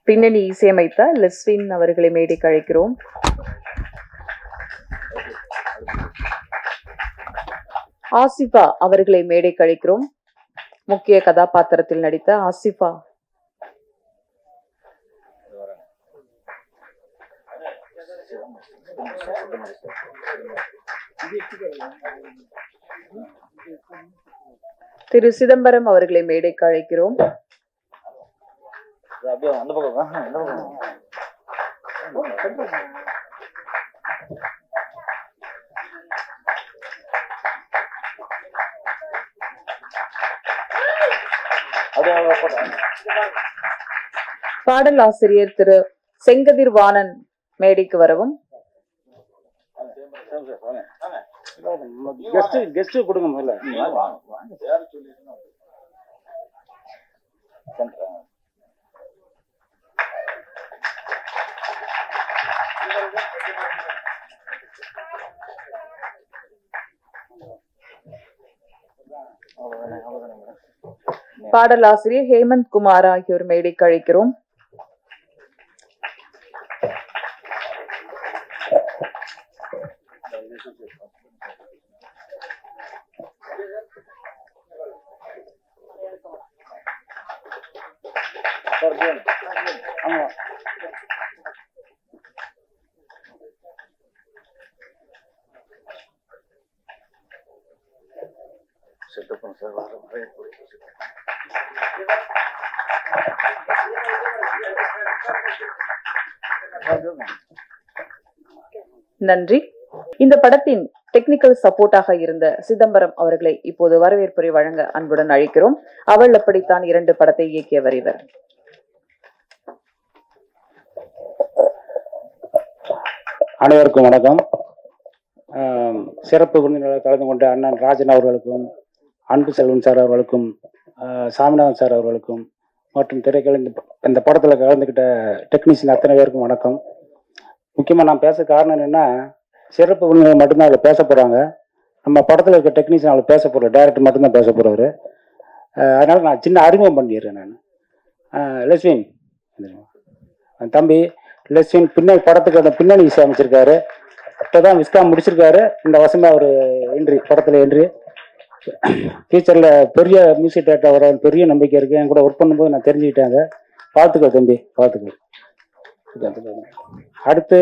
பின்னணி இசையமைத்த லெஸ்வின் அவர்களை மேடைக்கு அழைக்கிறோம். ஆசிஃபா அவர்களை மேடைக்கு அழைக்கிறோம். முக்கிய கதாபாத்திரத்தில் நடித்த ஆசிஃபா. திரு சிதம்பரம் அவர்களை மேடைக்கு அழைக்கிறோம். பாடல் ஆசிரியர் திரு செங்கதிர்வாணன் மேடைக்கு வரவும். பாடலாசிரியர் ஹேமந்த் குமார் ஆகியோர் மேடைக்கு அழைக்கிறோம். நன்றி. இந்த படத்தின் டெக்னிக்கல் சப்போர்ட்டாக இருந்த சிதம்பரம் அவர்களை இப்போது வரவேற்புரை வழங்க அன்புடன் அழைக்கிறோம். அவள் அப்படித்தான் 2 படத்தை இயக்கியவர் இவர். அனைவருக்கும் வணக்கம். சிறப்பு விருந்தினர்கள் கலந்து கொண்ட அண்ணன் ராஜன் அவர்களுக்கும், அன்பு செல்வன் சார் அவர்களுக்கும், சாமிநாதன் சார் அவர்களுக்கும் மற்றும் திரைக்கலை இந்த படத்தில் கலந்துக்கிட்ட டெக்னீஷியன் அத்தனை பேருக்கும் வணக்கம். முக்கியமாக நான் பேச காரணம் என்னென்னா, சிறப்பு விருந்தினர்கள் மட்டும்தான் அதில் பேச போகிறாங்க. நம்ம படத்தில் இருக்க டெக்னீஷியன் அதில் பேச போகிற டைரக்டர் மட்டும்தான் பேச போகிறாரு. அதனால் நான் சின்ன அறிமுகம் பண்ணிடுறேன். நான் லெஸ்வின் தம்பி லெஸ்வின் படத்துக்கு அந்த பின்னணி இசை அமைச்சிருக்காரு. இப்போ தான் விஸ்காம் முடிச்சிருக்காரு. இந்த வருஷமே அவர் என்ட்ரி படத்தில் என்ட்ரி. ஃபியூச்சரில் பெரிய மியூசிக் டேரக்டர் வர பெரிய நம்பிக்கை இருக்குது. என் கூட ஒர்க் பண்ணும்போது நான் தெரிஞ்சுக்கிட்டேன். பார்த்துக்கோ தம்பி, பார்த்துக்கோ. அடுத்து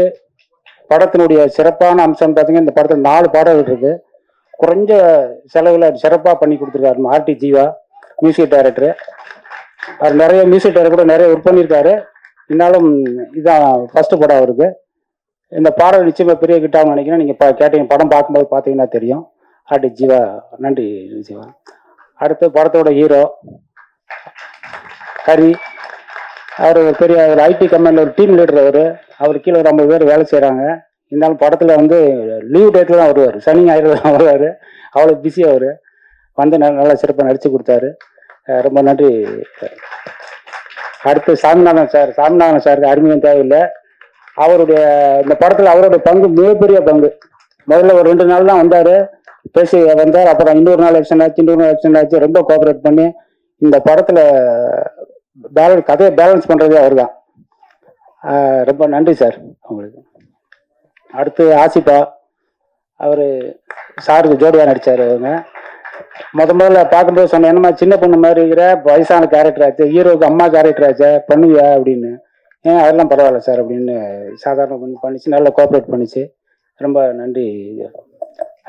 படத்தினுடைய சிறப்பான அம்சம் பார்த்தீங்கன்னா, இந்த படத்தில் 4 பாடல்கள் இருக்குது. குறைஞ்ச செலவில் சிறப்பாக பண்ணி கொடுத்துருக்காரு ஆர்டி ஜீவா, மியூசிக் டைரக்டரு. அவர் நிறைய மியூசிக் டைரக்டர் கூட நிறைய ஒர்க் பண்ணியிருக்காரு. இருந்தாலும் இதுதான் ஃபஸ்ட்டு படம் அவருக்கு. இந்த பாடல் நிச்சயமாக பெரிய கிட்டான்னு நினைக்கிறேன். நீங்கள் கேட்டீங்க, படம் பார்க்கும்போது பார்த்தீங்கன்னா தெரியும். ஆர்டி ஜீவா, நன்றி ஜீவா. அடுத்து படத்தோட ஹீரோ ஹரி. அவர் பெரிய ஒரு ஐடி கம்பெனியில் ஒரு டீம் லீடர். அவர் கீழே ஒரு 50 பேர் வேலை செய்கிறாங்க. இருந்தாலும் படத்தில் வந்து லீவ் டேட்டில் தான் வருவார், சனி ஞாயிறு தான் வருவார். அவ்வளோ பிஸி அவர். வந்து நல்லா சிறப்பாக நடித்து கொடுத்தாரு. ரொம்ப நன்றி. அடுத்து சாமிநாதன் சாருக்கு அறிமுகம் தேவையில்லை. அவருடைய இந்த படத்தில் அவருடைய பங்கு மிகப்பெரிய பங்கு. முதல்ல ஒரு 2 நாள் தான் வந்தார், பேசி வந்தார். அப்புறம் இன்னொரு நாள் எக்ஸ்டன் ஆச்சு. ரொம்ப கோஆப்ரேட் பண்ணி இந்த படத்தில் கதையை பேலன்ஸ் பண்ணுறதே அவர் தான். ரொம்ப நன்றி சார் உங்களுக்கு. அடுத்து ஆசிஃபா, அவர் சாருக்கு ஜோடியாக நடித்தார். அவங்க முதல்ல பார்க்கும்போது சொன்னேன், என்னம்மா சின்ன பொண்ணு மாதிரி இருக்கிற, வயசான கேரக்டர் ஆச்சு, ஹீரோவுக்கு அம்மா கேரக்டர் ஆச்சு, பண்ணுவியா அப்படின்னு. அதெல்லாம் பரவாயில்ல சார் அப்படின்னு சாதாரண பண்ணிச்சு. நல்லா கோஆப்ரேட் பண்ணிச்சு. ரொம்ப நன்றி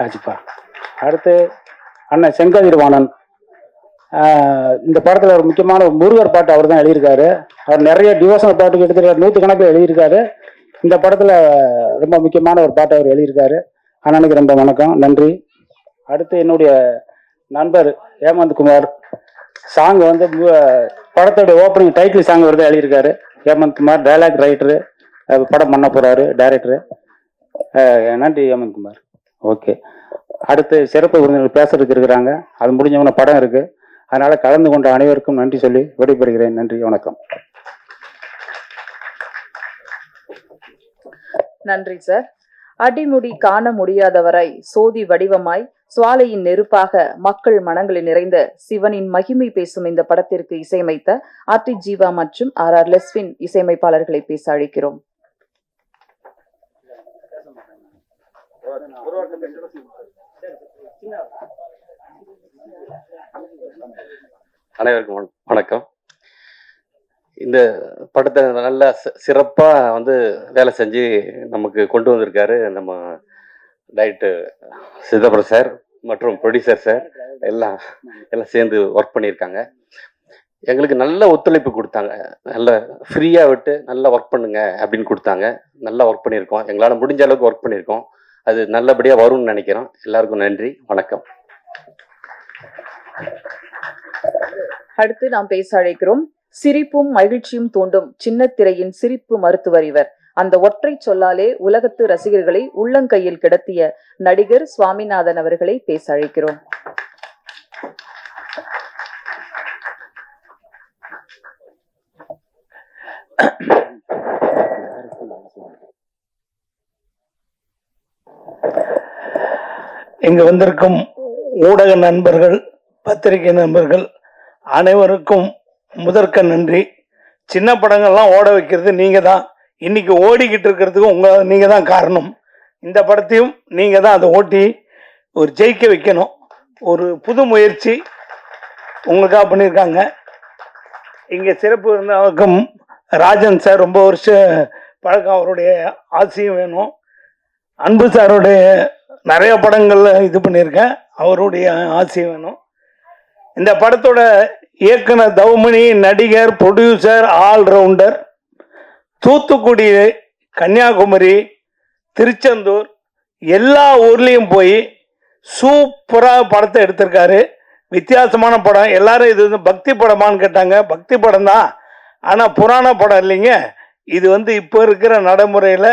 ஆசிஃபா. அடுத்து அண்ணன் செங்கதிர்வாணன். இந்த படத்தில் ஒரு முக்கியமான முருகர் பாட்டு அவர் தான் எழுதியிருக்காரு. அவர் நிறைய டிவோஷனல் பாட்டு கிட்டத்தட்ட 100 கணக்கில் எழுதியிருக்காரு. இந்த படத்தில் ரொம்ப முக்கியமான ஒரு பாட்டு அவர் எழுதியிருக்காரு. அண்ணனுக்கு ரொம்ப வணக்கம், நன்றி. அடுத்து என்னுடைய நண்பர் ஹேமந்த் குமார். சாங் வந்து படத்தோடைய ஓப்பனிங் டைட்டில் சாங் அவர் தான் எழுதியிருக்காரு. ஹேமந்த் குமார் டைலாக் ரைட்டரு, படம் பண்ண போகிறாரு டைரக்டரு. நன்றி ஹேமந்த் குமார். ஓகே. அடுத்து சிறப்பு விருந்தினர் பேசுறதுக்கு இருக்கிறாங்க. அது முடிஞ்சவன படம் இருக்குது. அதனால் கலந்து கொண்ட அனைவருக்கும் நன்றி சொல்லி விடைபெறுகிறேன். நன்றி, வணக்கம். நன்றி சார். அடிமுடி காண முடியாதவராய் சோதி வடிவமாய் சுவாலையின் நெருப்பாக மக்கள் மனங்களில் நிறைந்த சிவனின் மகிமை பேசும் இந்த படத்திற்கு இசையமைத்த ஆர்டி ஜீவா மற்றும் ஆர் லெஸ்வின் இசையமைப்பாளர்களை பேச அழைக்கிறோம். அனைவருக்கும் வணக்கம். இந்த படத்தை நல்லா சிறப்பா வேலை செஞ்சு நமக்கு கொண்டு வந்திருக்காரு நம்ம டைரக்டர் சிதம்பரம் சார் மற்றும் ப்ரொடியூசர் சார் எல்லாம் சேர்ந்து ஒர்க் பண்ணியிருக்காங்க. எங்களுக்கு நல்ல ஒத்துழைப்பு கொடுத்தாங்க. நல்ல ஃப்ரீயாக விட்டு நல்லா ஒர்க் பண்ணுங்க அப்படின்னு கொடுத்தாங்க. நல்லா ஒர்க் பண்ணியிருக்கோம். எங்களால் முடிஞ்ச அளவுக்கு ஒர்க் பண்ணியிருக்கோம். அது நல்லபடியாக வரும்னு நினைக்கிறோம். எல்லாருக்கும் நன்றி, வணக்கம். அடுத்து நாம் பேச அழைக்கிறோம். சிரிப்பும் மகிழ்ச்சியும் தூண்டும் சின்ன திரையின் சிரிப்பு மருத்துவர் இவர். அந்த ஒற்றை சொல்லாலே உலகத்து ரசிகர்களை உள்ளங்கையில் கிடத்திய நடிகர் சுவாமிநாதன் அவர்களை பேச அழைக்கிறோம். இங்கு வந்திருக்கும் ஊடக நண்பர்கள், பத்திரிகை நண்பர்கள் அனைவருக்கும் முதற்க நன்றி. சின்ன படங்கள்லாம் ஓட வைக்கிறது நீங்க தான். இன்னைக்கு ஓடிக்கிட்டு இருக்கிறதுக்கும் நீங்க தான் காரணம். இந்த படத்தையும் நீங்க தான் அதை ஓட்டி ஒரு ஜெயிக்க வைக்கணும். ஒரு புது முயற்சி உங்களுக்காக பண்ணியிருக்காங்க. இங்கே சிறப்பு இருந்தவருக்கும் ராஜன் சார் ரொம்ப வருஷம் பழக்கம், அவருடைய ஆசையும் வேணும். அன்பு சாருடைய நிறைய படங்கள்ல இது பண்ணியிருக்கேன், அவருடைய ஆசையும் வேணும். இந்த படத்தோட இயக்குனர் தவமணி, நடிகர், ப்ரொடியூசர், ஆல்ரவுண்டர். தூத்துக்குடி, கன்னியாகுமரி, திருச்செந்தூர் எல்லா ஊர்லேயும் போய் சூப்பராக படத்தை எடுத்திருக்காரு. வித்தியாசமான படம். எல்லாரும் இது பக்தி படமான்னு கேட்டாங்க. பக்தி படம் தான், ஆனால் புராண படம் இல்லைங்க. இது இப்போ இருக்கிற நடைமுறையில்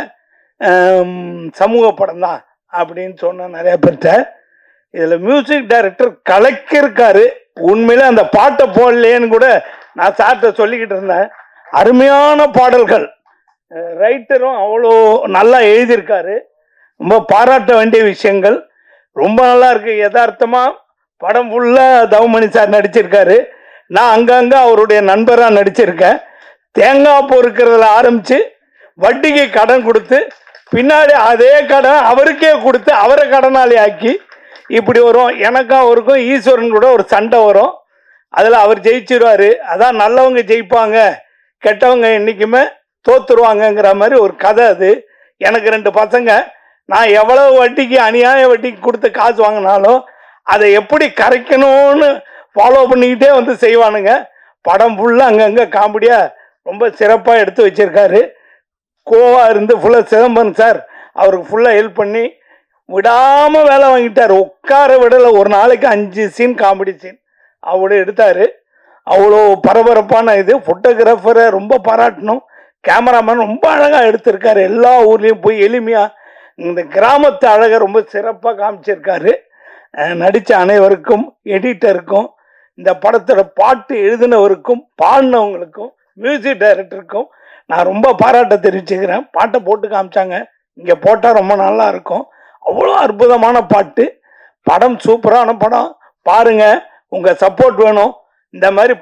சமூக படம் தான் அப்படின்னு சொன்ன நிறைய பேர்கிட்ட. இதில் மியூசிக் டைரக்டர் கலக்கியிருக்காரு. உண்மையிலே அந்த பாட்டை போடலேன்னு கூட நான் சார்ட்ட சொல்லிக்கிட்டு இருந்தேன். அருமையான பாடல்கள். ரைட்டரும் அவ்வளோ நல்லா எழுதியிருக்காரு. ரொம்ப பாராட்ட வேண்டிய விஷயங்கள். ரொம்ப நல்லா இருக்கு. யதார்த்தமாக படம் ஃபுல்லாக தவமணி சார் நடிச்சிருக்காரு. நான் அங்கங்கே அவருடைய நண்பராக நடிச்சிருக்கேன். தேங்காய் பொறுக்கிறதுல ஆரம்பித்து வட்டிக்கு கடன் கொடுத்து பின்னாடி அதே கடன் அவருக்கே கொடுத்து அவரை கடனாளி ஆக்கி இப்படி வரும். எனக்கும் அவருக்கும் ஈஸ்வரன் கூட ஒரு சண்டை வரும். அதில் அவர் ஜெயிச்சிருவார். அதான் நல்லவங்க ஜெயிப்பாங்க, கெட்டவங்க என்றைக்குமே தோத்துருவாங்கங்கிற மாதிரி ஒரு கதை அது. எனக்கு 2 பசங்க. நான் எவ்வளவு வட்டிக்கு அநியாய வட்டிக்கு கொடுத்து காசு வாங்கினாலும் அதை எப்படி கரைக்கணும்னு ஃபாலோ பண்ணிக்கிட்டே செய்வானுங்க. படம் ஃபுல்லாக அங்கங்கே காமெடியாக ரொம்ப சிறப்பாக எடுத்து வச்சிருக்காரு. கோவா இருந்து ஃபுல்லாக சிதம்பரம் சார் அவருக்கு ஃபுல்லாக ஹெல்ப் பண்ணி விடாமல் வேலை வாங்கிட்டார். உட்கார விடலை. ஒரு நாளைக்கு 5 சீன் காமெடி சீன் அவ்வளோ எடுத்தார். அவ்வளோ பரபரப்பான இது. ஃபோட்டோகிராஃபரை ரொம்ப பாராட்டணும். கேமராமேன் ரொம்ப அழகாக எடுத்திருக்காரு. எல்லா ஊர்லேயும் போய் எளிமையாக இந்த கிராமத்து அழகை ரொம்ப சிறப்பாக காமிச்சிருக்காரு. நடித்த அனைவருக்கும், எடிட்டருக்கும், இந்த படத்தோட பாட்டு எழுதினவருக்கும், பாடினவங்களுக்கும், மியூசிக் டைரக்டருக்கும் நான் ரொம்ப பாராட்ட தெரிவிச்சுக்கிறேன். பாட்டை போட்டு காமிச்சாங்க. இங்கே போட்டால் ரொம்ப நல்லா இருக்கும். அவ்வளோ அற்புதமான பாட்டு. படம் சூப்பரான படம். பாருங்க, உங்கள் சப்போர்ட் வேணும். இந்த மாதிரி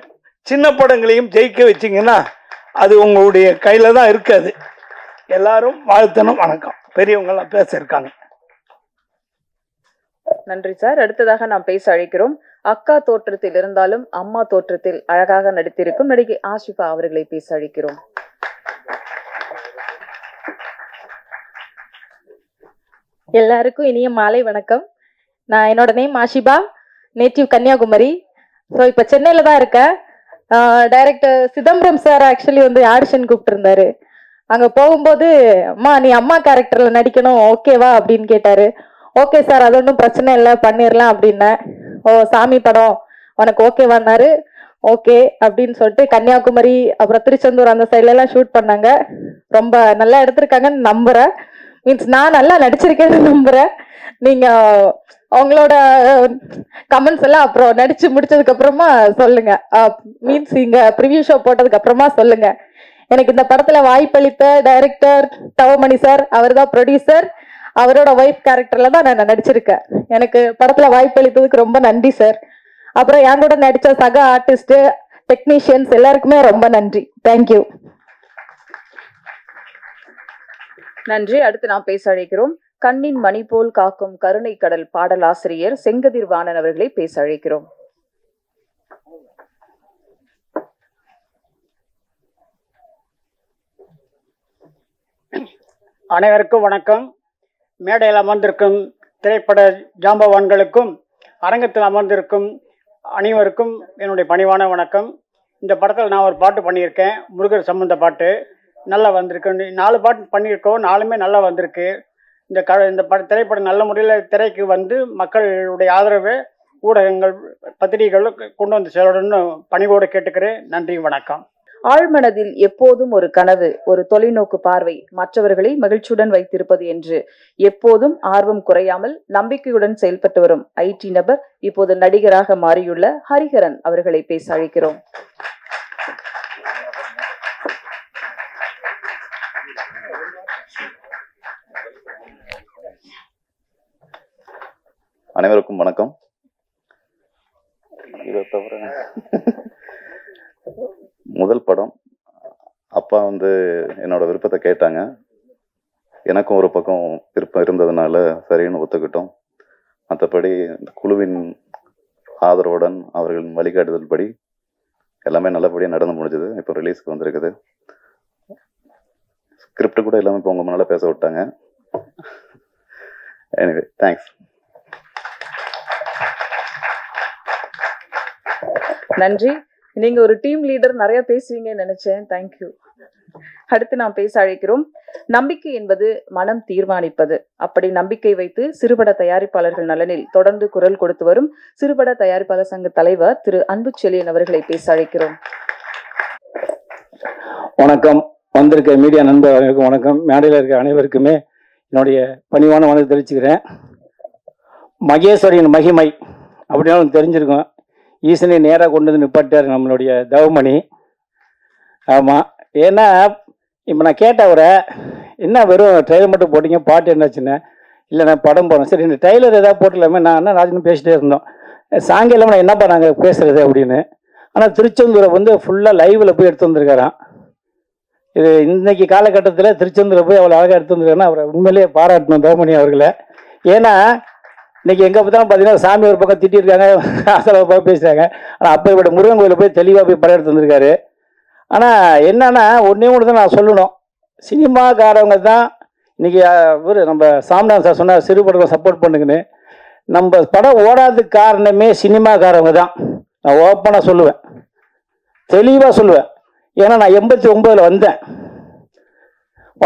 சின்ன படங்களையும் ஜெயிக்க வச்சிங்கன்னா அது உங்களுடைய கையில் தான் இருக்காது. எல்லாரும் வாழ்த்தணும். வணக்கம். பெரியவங்கெல்லாம் பேச இருக்காங்க. நன்றி சார். அடுத்ததாக நாம் பேச அழைக்கிறோம். அக்கா தோற்றத்தில் இருந்தாலும் அம்மா தோற்றத்தில் அழகாக நடித்திருக்கும் நடிகை ஆஷிஃபா அவர்களை பேச அழைக்கிறோம். எல்லாருக்கும் இனிய மாலை வணக்கம். நான் என்னோட நேம் ஆஷிபா, நேட்டிவ் கன்னியாகுமரி. ஸோ இப்போ சென்னையில் தான் இருக்கேன். Director Chidambaram sir actually audition கூப்பிட்டுருந்தாரு. அங்கே போகும்போது அம்மா நீ அம்மா கேரக்டரில் நடிக்கணும் ஓகேவா அப்படின்னு கேட்டார். ஓகே சார், அது ஒன்றும் பிரச்சனை இல்லை, பண்ணிடலாம் அப்படின்னேன். ஓ சாமி படம் உனக்கு ஓகேவான்னாரு. ஓகே அப்படின்னு சொல்லிட்டு கன்னியாகுமரி அப்புறம் திருச்செந்தூர் அந்த சைட்லலாம் ஷூட் பண்ணாங்க. ரொம்ப நல்லா எடுத்திருக்காங்கன்னு நம்புகிறேன். மீன்ஸ் நான் நல்லா நடிச்சிருக்கேன்னு நம்புகிறேன். நீங்கள் அவங்களோட கமெண்ட்ஸ் எல்லாம் அப்புறம் நடிச்சு முடிச்சதுக்கு அப்புறமா சொல்லுங்க. மீன்ஸ் இங்க ப்ரிவியூ ஷோ போட்டதுக்கு அப்புறமா சொல்லுங்க. எனக்கு இந்த படத்துல வாய்ப்பளித்த டைரக்டர் தவமணி சார், அவர் தான் ப்ரொடியூசர். அவரோட ஒய்ஃப் கேரக்டர்ல தான் நான் நடிச்சிருக்கேன். எனக்கு படத்துல வாய்ப்பு அளித்ததுக்கு ரொம்ப நன்றி சார். அப்புறம் என் கூட நடிச்ச சக ஆர்டிஸ்ட், டெக்னீஷியன்ஸ் எல்லாருக்குமே ரொம்ப நன்றி. தேங்க்யூ. நன்றி. அடுத்து நாம் பேச அழைக்கிறோம் கண்ணின் மணி போல் காக்கும் கருணை கடல் பாடலாசிரியர் செங்கதிர்வாணன் அவர்களை பேச அழைக்கிறோம். அனைவருக்கும் வணக்கம். மேடையில் அமர்ந்திருக்கும் திரைப்பட ஜாம்பவான்களுக்கும் அரங்கத்தில் அமர்ந்திருக்கும் அனைவருக்கும் என்னுடைய பணிவான வணக்கம். இந்த படத்தில் நான் ஒரு பாட்டு பண்ணியிருக்கேன், முருகர் சம்பந்த பாட்டு. நல்லா வந்திருக்கு. 4 பாட்டு பண்ணியிருக்கோம், 4மே நல்லா வந்திருக்கு. இந்த திரைப்படம் நல்ல முறையில் திரைக்கு வந்து மக்களுடைய ஆதரவு ஊடகங்கள் பத்திரிகைகள் கொண்டு வந்து செல்லணும்னு பணிவோடு கேட்டுக்கிறேன். நன்றி, வணக்கம். ஆழ்மனதில் எப்போதும் ஒரு கனவு, ஒரு தொலைநோக்கு பார்வை, மற்றவர்களை மகிழ்ச்சியுடன் வைத்திருப்பது என்று எப்போதும் ஆர்வம் குறையாமல் நம்பிக்கையுடன் செயல்பட்டு வரும் ஐடி நபர், இப்போது நடிகராக மாறியுள்ள ஹரிஹரன் அவர்களை பேச அழைக்கிறோம். அனைவருக்கும் வணக்கம். இதை தவிர முதல் படம் அப்பா வந்து என்னோட விருப்பத்தை கேட்டாங்க. எனக்கும் ஒரு பக்கம் விருப்பம் இருந்ததுனால சரின்னு ஒத்துக்கிட்டோம். மற்றபடி இந்த குழுவின் ஆதரவுடன் அவர்களின் வழிகாட்டுதல் படி எல்லாமே நல்லபடியாக நடந்து முடிஞ்சது. இப்போ ரிலீஸ்க்கு வந்திருக்குது. ஸ்கிரிப்ட் கூட எல்லாமே இப்போ உங்க முன்னால் பேச விட்டாங்க. Anyway, thanks. நன்றி. நீங்க ஒரு டீம் லீடர், நிறைய பேசுவீங்கன்னு நினைச்சேன். தேங்க்யூ. அடுத்து நாம் பேச அழைக்கிறோம் நம்பிக்கை என்பது மனம் தீர்மானிப்பது. அப்படி நம்பிக்கை வைத்து சிறுபட தயாரிப்பாளர்கள் நலனில் தொடர்ந்து குரல் கொடுத்து வரும் சிறுபட தயாரிப்பாளர் சங்க தலைவர் திரு அன்புச்செழியன் அவர்களை பேச அழைக்கிறோம். வணக்கம். வந்திருக்க மீடியா நண்பர்களுக்கும் வணக்கம். மேடையில் இருக்க அனைவருக்குமே என்னுடைய பணிவான வணக்கம் தெரிவிச்சுக்கிறேன். மகேஸ்வரியின் மகிமை அப்படின்னாலும் தெரிஞ்சிருக்கும். ஈசனை நேராக கொண்டு வந்து நிப்பாட்டார் நம்மளுடைய தவமணி. ஆமாம், ஏன்னா இப்போ நான் கேட்டவரை என்ன வெறும் ட்ரெய்லர் மட்டும் போட்டிங்க, பாட்டு என்னாச்சுன்னு. இல்லை, நான் படம் போகிறேன். சரி, இந்த ட்ரெய்லர் ஏதாவது போட்டலாமே. நான் என்ன ராஜன் பேசிட்டே இருந்தோம். சாங் இல்லாமல் நான் என்னப்பா நாங்கள் பேசுகிறது அப்படின்னு. ஆனால் திருச்செந்தூரை வந்து ஃபுல்லாக லைவில் போய் எடுத்து வந்திருக்காராம். இது இன்னைக்கு காலகட்டத்தில் திருச்செந்தூரை போய் அவ்வளோ அழகாக எடுத்து வந்திருக்காருன்னா அவரை உண்மையிலேயே பாராட்டணும் தவமணி அவர்களை. ஏன்னா இன்னைக்கு எங்கே பார்த்தாலும் பார்த்தீங்கன்னா சாமி ஒரு பக்கம் திட்டிருக்காங்க, அசல போய் பேசுகிறாங்க. ஆனால் அப்போ இவட முருகன் கோயிலில் போய் தெளிவாக போய் படம் எடுத்து வந்திருக்காரு. ஆனால் என்னன்னா ஒன்றே ஒன்று தான் நான் சொல்லணும். சினிமாக்காரவங்க தான் இன்னைக்கு இவர் நம்ம சாம்நாத் சார் சொன்னார் சிறுபடத்தை சப்போர்ட் பண்ணுங்கன்னு. நம்ம படம் ஓடாததுக்கு காரணமே சினிமாக்காரவங்க தான். நான் ஓப்பனாக சொல்லுவேன், தெளிவாக சொல்லுவேன். ஏன்னா நான் 89 வந்தேன்.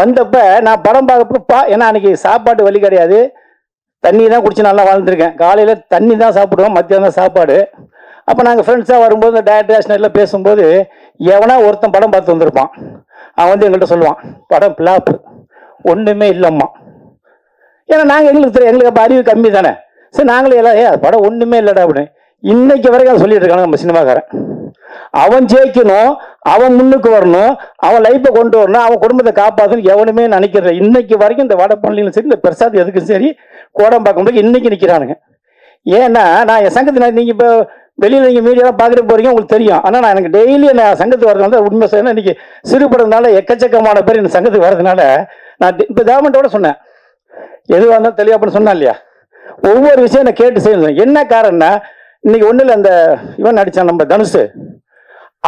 வந்தப்போ நான் படம் பார்க்கப்போ ஏன்னா அன்றைக்கி சாப்பாட்டு வழி கிடையாது, தண்ணி தான் குடிச்சு நல்லா வாழ்ந்துருக்கேன். காலையில் தண்ணி தான் சாப்பிடுவோம், மத்தியானம் தான் சாப்பாடு. அப்போ நாங்கள் ஃப்ரெண்ட்ஸாக வரும்போது இந்த டேரக்டர் பேசும்போது எவனா ஒருத்தன் படம் பார்த்து வந்திருப்பான். அவன் வந்து எங்கள்கிட்ட சொல்லுவான், படம் பிளாப்பு, ஒன்றுமே இல்லைம்மா. ஏன்னா நாங்கள் எங்களுக்கு அப்போ அறிவு கம்மி தானே. சரி, நாங்களே எல்லாம் படம் ஒன்றுமே இல்லைடா அப்படின்னு இன்னைக்கு வரைக்கும் அதை சொல்லிட்டு இருக்காங்க நம்ம சினிமாக்காரன். அவன் ஜெயிக்கணும், அவன் முன்னுக்கு வரணும், அவன் லைஃப்பை கொண்டு வரணும், அவன் குடும்பத்தை காப்பாற்றணும் எவனுமே நினைக்கிறேன். இன்னைக்கு வரைக்கும் இந்த வடப்பள்ளியிலும் சரி, இந்த பிரசாத் எதுக்கும் சரி, கோடம்பாக்கம் இன்னைக்கு நிற்கிறானுங்க. ஏன்னா நான் என் சங்கத்தில் நீங்கள் இப்போ வெளியில் நீங்கள் மீடியாலாம் பார்த்துட்டு போகிறீங்க, உங்களுக்கு தெரியும். ஆனால் நான் எனக்கு டெய்லி நான் சங்கத்துக்கு வரதுனால உண்மை சொன்னால் இன்றைக்கி சிறுபடம்னால எக்கச்சக்கமான பேர் இந்த சங்கத்துக்கு வரதுனால நான் இப்போ கவர்மெண்ட்டோட சொன்னேன், எதுவாக இருந்தாலும் தெளிவாக அப்படின்னு சொன்னேன் இல்லையா. ஒவ்வொரு விஷயம் நான் கேட்டு செய்யணும். என்ன காரணம்னா இன்னைக்கு ஒன்றும் இல்லை, அந்த இவன் நடித்தான் நம்ம தனுஷ்,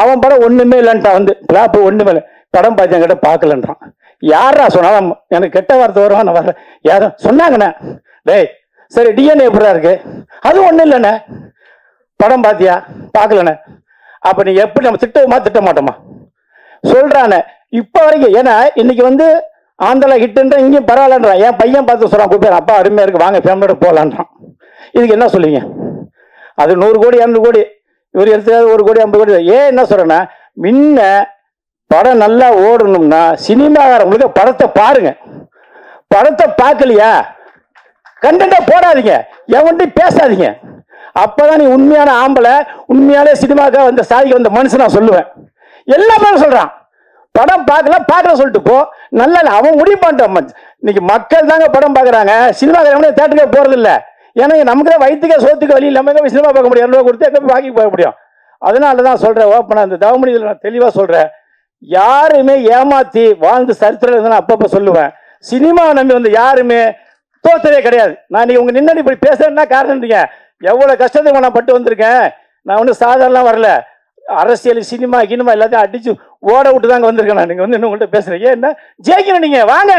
அவன் படம் ஒன்றுமே இல்லைன்ட்டான். வந்து பிளாப்பு ஒன்றுமே இல்லை, படம் பார்த்து என்கிட்ட பார்க்கலன்றான். யாரா சொன்னாலும் எனக்கு கெட்ட வார்த்தை வரும், நான் வரேன். யாரும் சொன்னாங்கண்ணே, டேய் சரி டிஎன்ஏ எப்படா இருக்கு, அது ஒன்றும் இல்லைண்ணே, படம் பார்த்தியா பார்க்கலண்ணே. அப்போ நீ எப்படி நம்ம திட்டமா திட்ட மாட்டோமா சொல்கிறானே இப்போ வரைக்கும். ஏன்னா இன்னைக்கு வந்து ஆந்தலா ஹிட்டுன்ற இங்கேயும் பரவாயில்லன்றான். என் பையன் பார்த்து சொல்கிறான், கூப்பிட்டு அப்பா அருமையாக இருக்கு, வாங்க ஃபேமிலியோட போகலான்றான். இதுக்கு என்ன சொல்லுவீங்க? அது 100 கோடி 200 கோடி, இவர் எடுத்துக்காது 1 கோடி 50 கோடி. ஏன் என்ன சொல்கிறேன்னா, முன்ன படம் நல்லா ஓடணும்னா சினிமாக்காரங்களுக்கு படத்தை பாருங்க. படத்தை பார்க்கலையா கண்டென்ட்டை போடாதீங்க, எவன்ட்டையும் பேசாதீங்க. அப்போதான் நீ உண்மையான ஆம்பளை, உண்மையாலே சினிமாக்காக வந்த சாதிக்கு வந்த மனுஷன் நான் சொல்லுவேன். எல்லாமே சொல்கிறான், படம் பார்க்கல சொல்லிட்டு போ, நல்லா அவன் முடிவு பண்ணிட்டான். இன்னைக்கு மக்கள் தாங்க படம் பார்க்குறாங்க, சினிமாக்காரங்க தேட்டருக்கே போகிறதில்ல. ஏன்னா நமக்கு தான் வயிற்றுக்கே சோத்துக்கு வழி இல்லாமல் எங்கே போய் சினிமா பார்க்க முடியும், 2 ரூபா கொடுத்து எங்கே போய் வாங்கி போக முடியும். அதனால தான் சொல்கிறேன் ஓப்பனாக, அந்த தவமணியில் நான் தெளிவாக சொல்கிறேன், யாருமே ஏமாற்றி வாழ்ந்து சரித்திரம் நான் அப்பப்போ சொல்லுவேன். சினிமா நம்பி வந்து யாருமே தோத்ததே கிடையாது. நான் இன்னைக்கு உங்கள் நின்று இப்படி பேசுறேன்னா காரணம் இல்லைங்க, எவ்வளோ கஷ்டத்துக்கு நான் பட்டு வந்திருக்கேன். நான் ஒன்றும் சாதாரணம் வரல, அரசியல் சினிமா கினிமா எல்லாத்தையும் அடிச்சு ஓட விட்டு தாங்க வந்திருக்கேன். நான் நீங்கள் வந்து இன்னும் உங்கள்கிட்ட பேசுகிறீங்க, என்ன ஜெயிக்கணும் நீங்கள் வாங்க.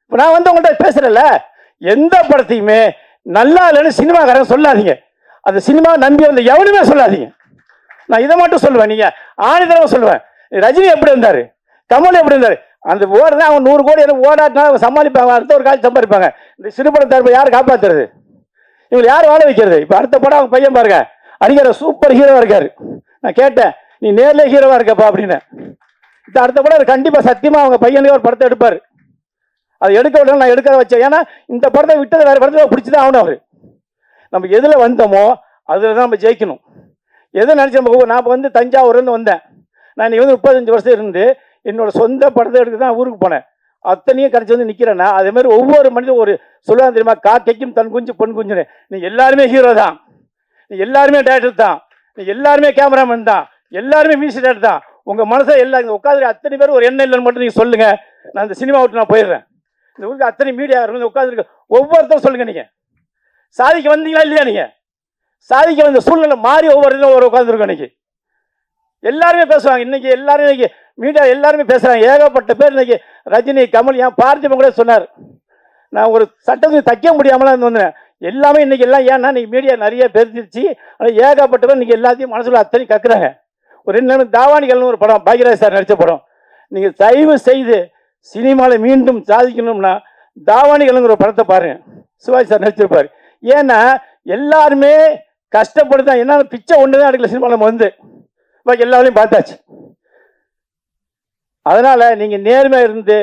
இப்போ நான் வந்து உங்கள்கிட்ட பேசுகிறேன்ல, எந்த படத்தையுமே நல்லா இல்லைன்னு சினிமாக்காரங்க சொல்லாதீங்க, அந்த சினிமாவை நம்பி வந்து எவனுமே சொல்லாதீங்க. நான் இதை மட்டும் சொல்லுவேன், நீங்கள் ஆணிதரமாக சொல்லுவேன். ரஜினி எப்படி இருந்தார், கமல் எப்படி இருந்தார், அந்த ஓடுதான் அவங்க 100 கோடி எனக்கு ஓடாட்டினா அவங்க சமாளிப்பாங்க, அடுத்த ஒரு காலத்து சம்பாதிப்பாங்க. இந்த சிறுபடம் தரப்பு யார் காப்பாற்றுறது, இவங்களை யார் வாழ வைக்கிறது? இப்போ அடுத்த படம் அவங்க பையன் பாருங்க, அடிக்கிற சூப்பர் ஹீரோவாக இருக்காரு. நான் கேட்டேன், நீ நேரில் ஹீரோவாக இருக்கப்பா அப்படின்னு. இப்போ அடுத்த படம் கண்டிப்பாக சத்தியமாக அவங்க பையனுக்கு ஒரு படத்தை எடுப்பார். அது எடுக்க விட நான் எடுக்க வச்சேன், ஏன்னா இந்த படத்தை விட்டதை வேறு படத்தை பிடிச்சிதான் ஆகணும். அவர் நம்ம எதில் வந்தோமோ அதில் தான் நம்ம ஜெயிக்கணும். எதை நினச்சி நம்ம, நான் வந்து தஞ்சாவூர்லேருந்து வந்தேன், நான் இன்னைக்கு வந்து 35 வருஷம் இருந்து என்னோட சொந்த படத்தை எடுக்க தான் ஊருக்கு போனேன். அத்தனையும் கடைச்சி வந்து நிற்கிறேன்னா, அதே மாதிரி ஒவ்வொரு மனிதனும் ஒரு சொல்லுவாங்க தெரியுமா, காக்கைக்கும் தன் குஞ்சு பொன் குஞ்சுன்னு. நீ எல்லாருமே ஹீரோ தான், நீ எல்லாருமே டேரக்டர் தான், நீ எல்லாருமே கேமராமேன் தான், எல்லாருமே மியூசிக் டேரக்டர் தான். உங்கள் மனசை எல்லாம் இங்கே உட்காந்து அத்தனை பேர் ஒரு எண்ணம் இல்லைன்னு மட்டும் நீங்கள் சொல்லுங்கள், நான் இந்த சினிமா விட்டு நான் போயிடுறேன். இந்த ஊருக்கு அத்தனை மீடியா உட்காந்துருக்க ஒவ்வொருத்தரும் சொல்லுங்கள், நீங்கள் சாதிக்க வந்தீங்களா இல்லையா? நீங்கள் சாதிக்க வந்த சூழ்நிலை மாறி ஒவ்வொரு ஒரு உட்காந்துருக்கோம். இன்னைக்கு எல்லாருமே பேசுவாங்க, இன்னைக்கு எல்லாரும் இன்னைக்கு மீடியா எல்லாருமே பேசுகிறாங்க, ஏகப்பட்ட பேர் இன்னைக்கு ரஜினி கமல் ஏன் பார்த்திபன் கூட சொன்னார், நான் ஒரு சட்டத்தை தைக்க முடியாமலாம் வந்தேன். எல்லாமே இன்னைக்கு எல்லாம் ஏன்னா இன்னைக்கு மீடியா நிறைய பெருந்துருச்சு, ஆனால் ஏகப்பட்ட பேர் இன்னைக்கு எல்லாத்தையும் மனசுல அத்தனை கக்குறாங்க. ஒரு 2 நாள் தாவாணிகள்னு ஒரு படம், பாக்யராஜ் சார் நடித்த படம், நீங்கள் தயவு செய்து சினிமாவில் மீண்டும் சாதிக்கணும்னா தாவாணிகள்ங்கிற ஒரு படத்தை பாருங்க, சிவாஜி சார் நடிச்சிருப்பார். ஏன்னா எல்லாருமே கஷ்டப்படுதான், என்ன பிச்சை ஒன்று தான் எடுக்கல சினிமாவில் வந்து, பாக்கி எல்லாரையும் பார்த்தாச்சு. அதனால் நீங்கள் நேர்மையாக இருந்து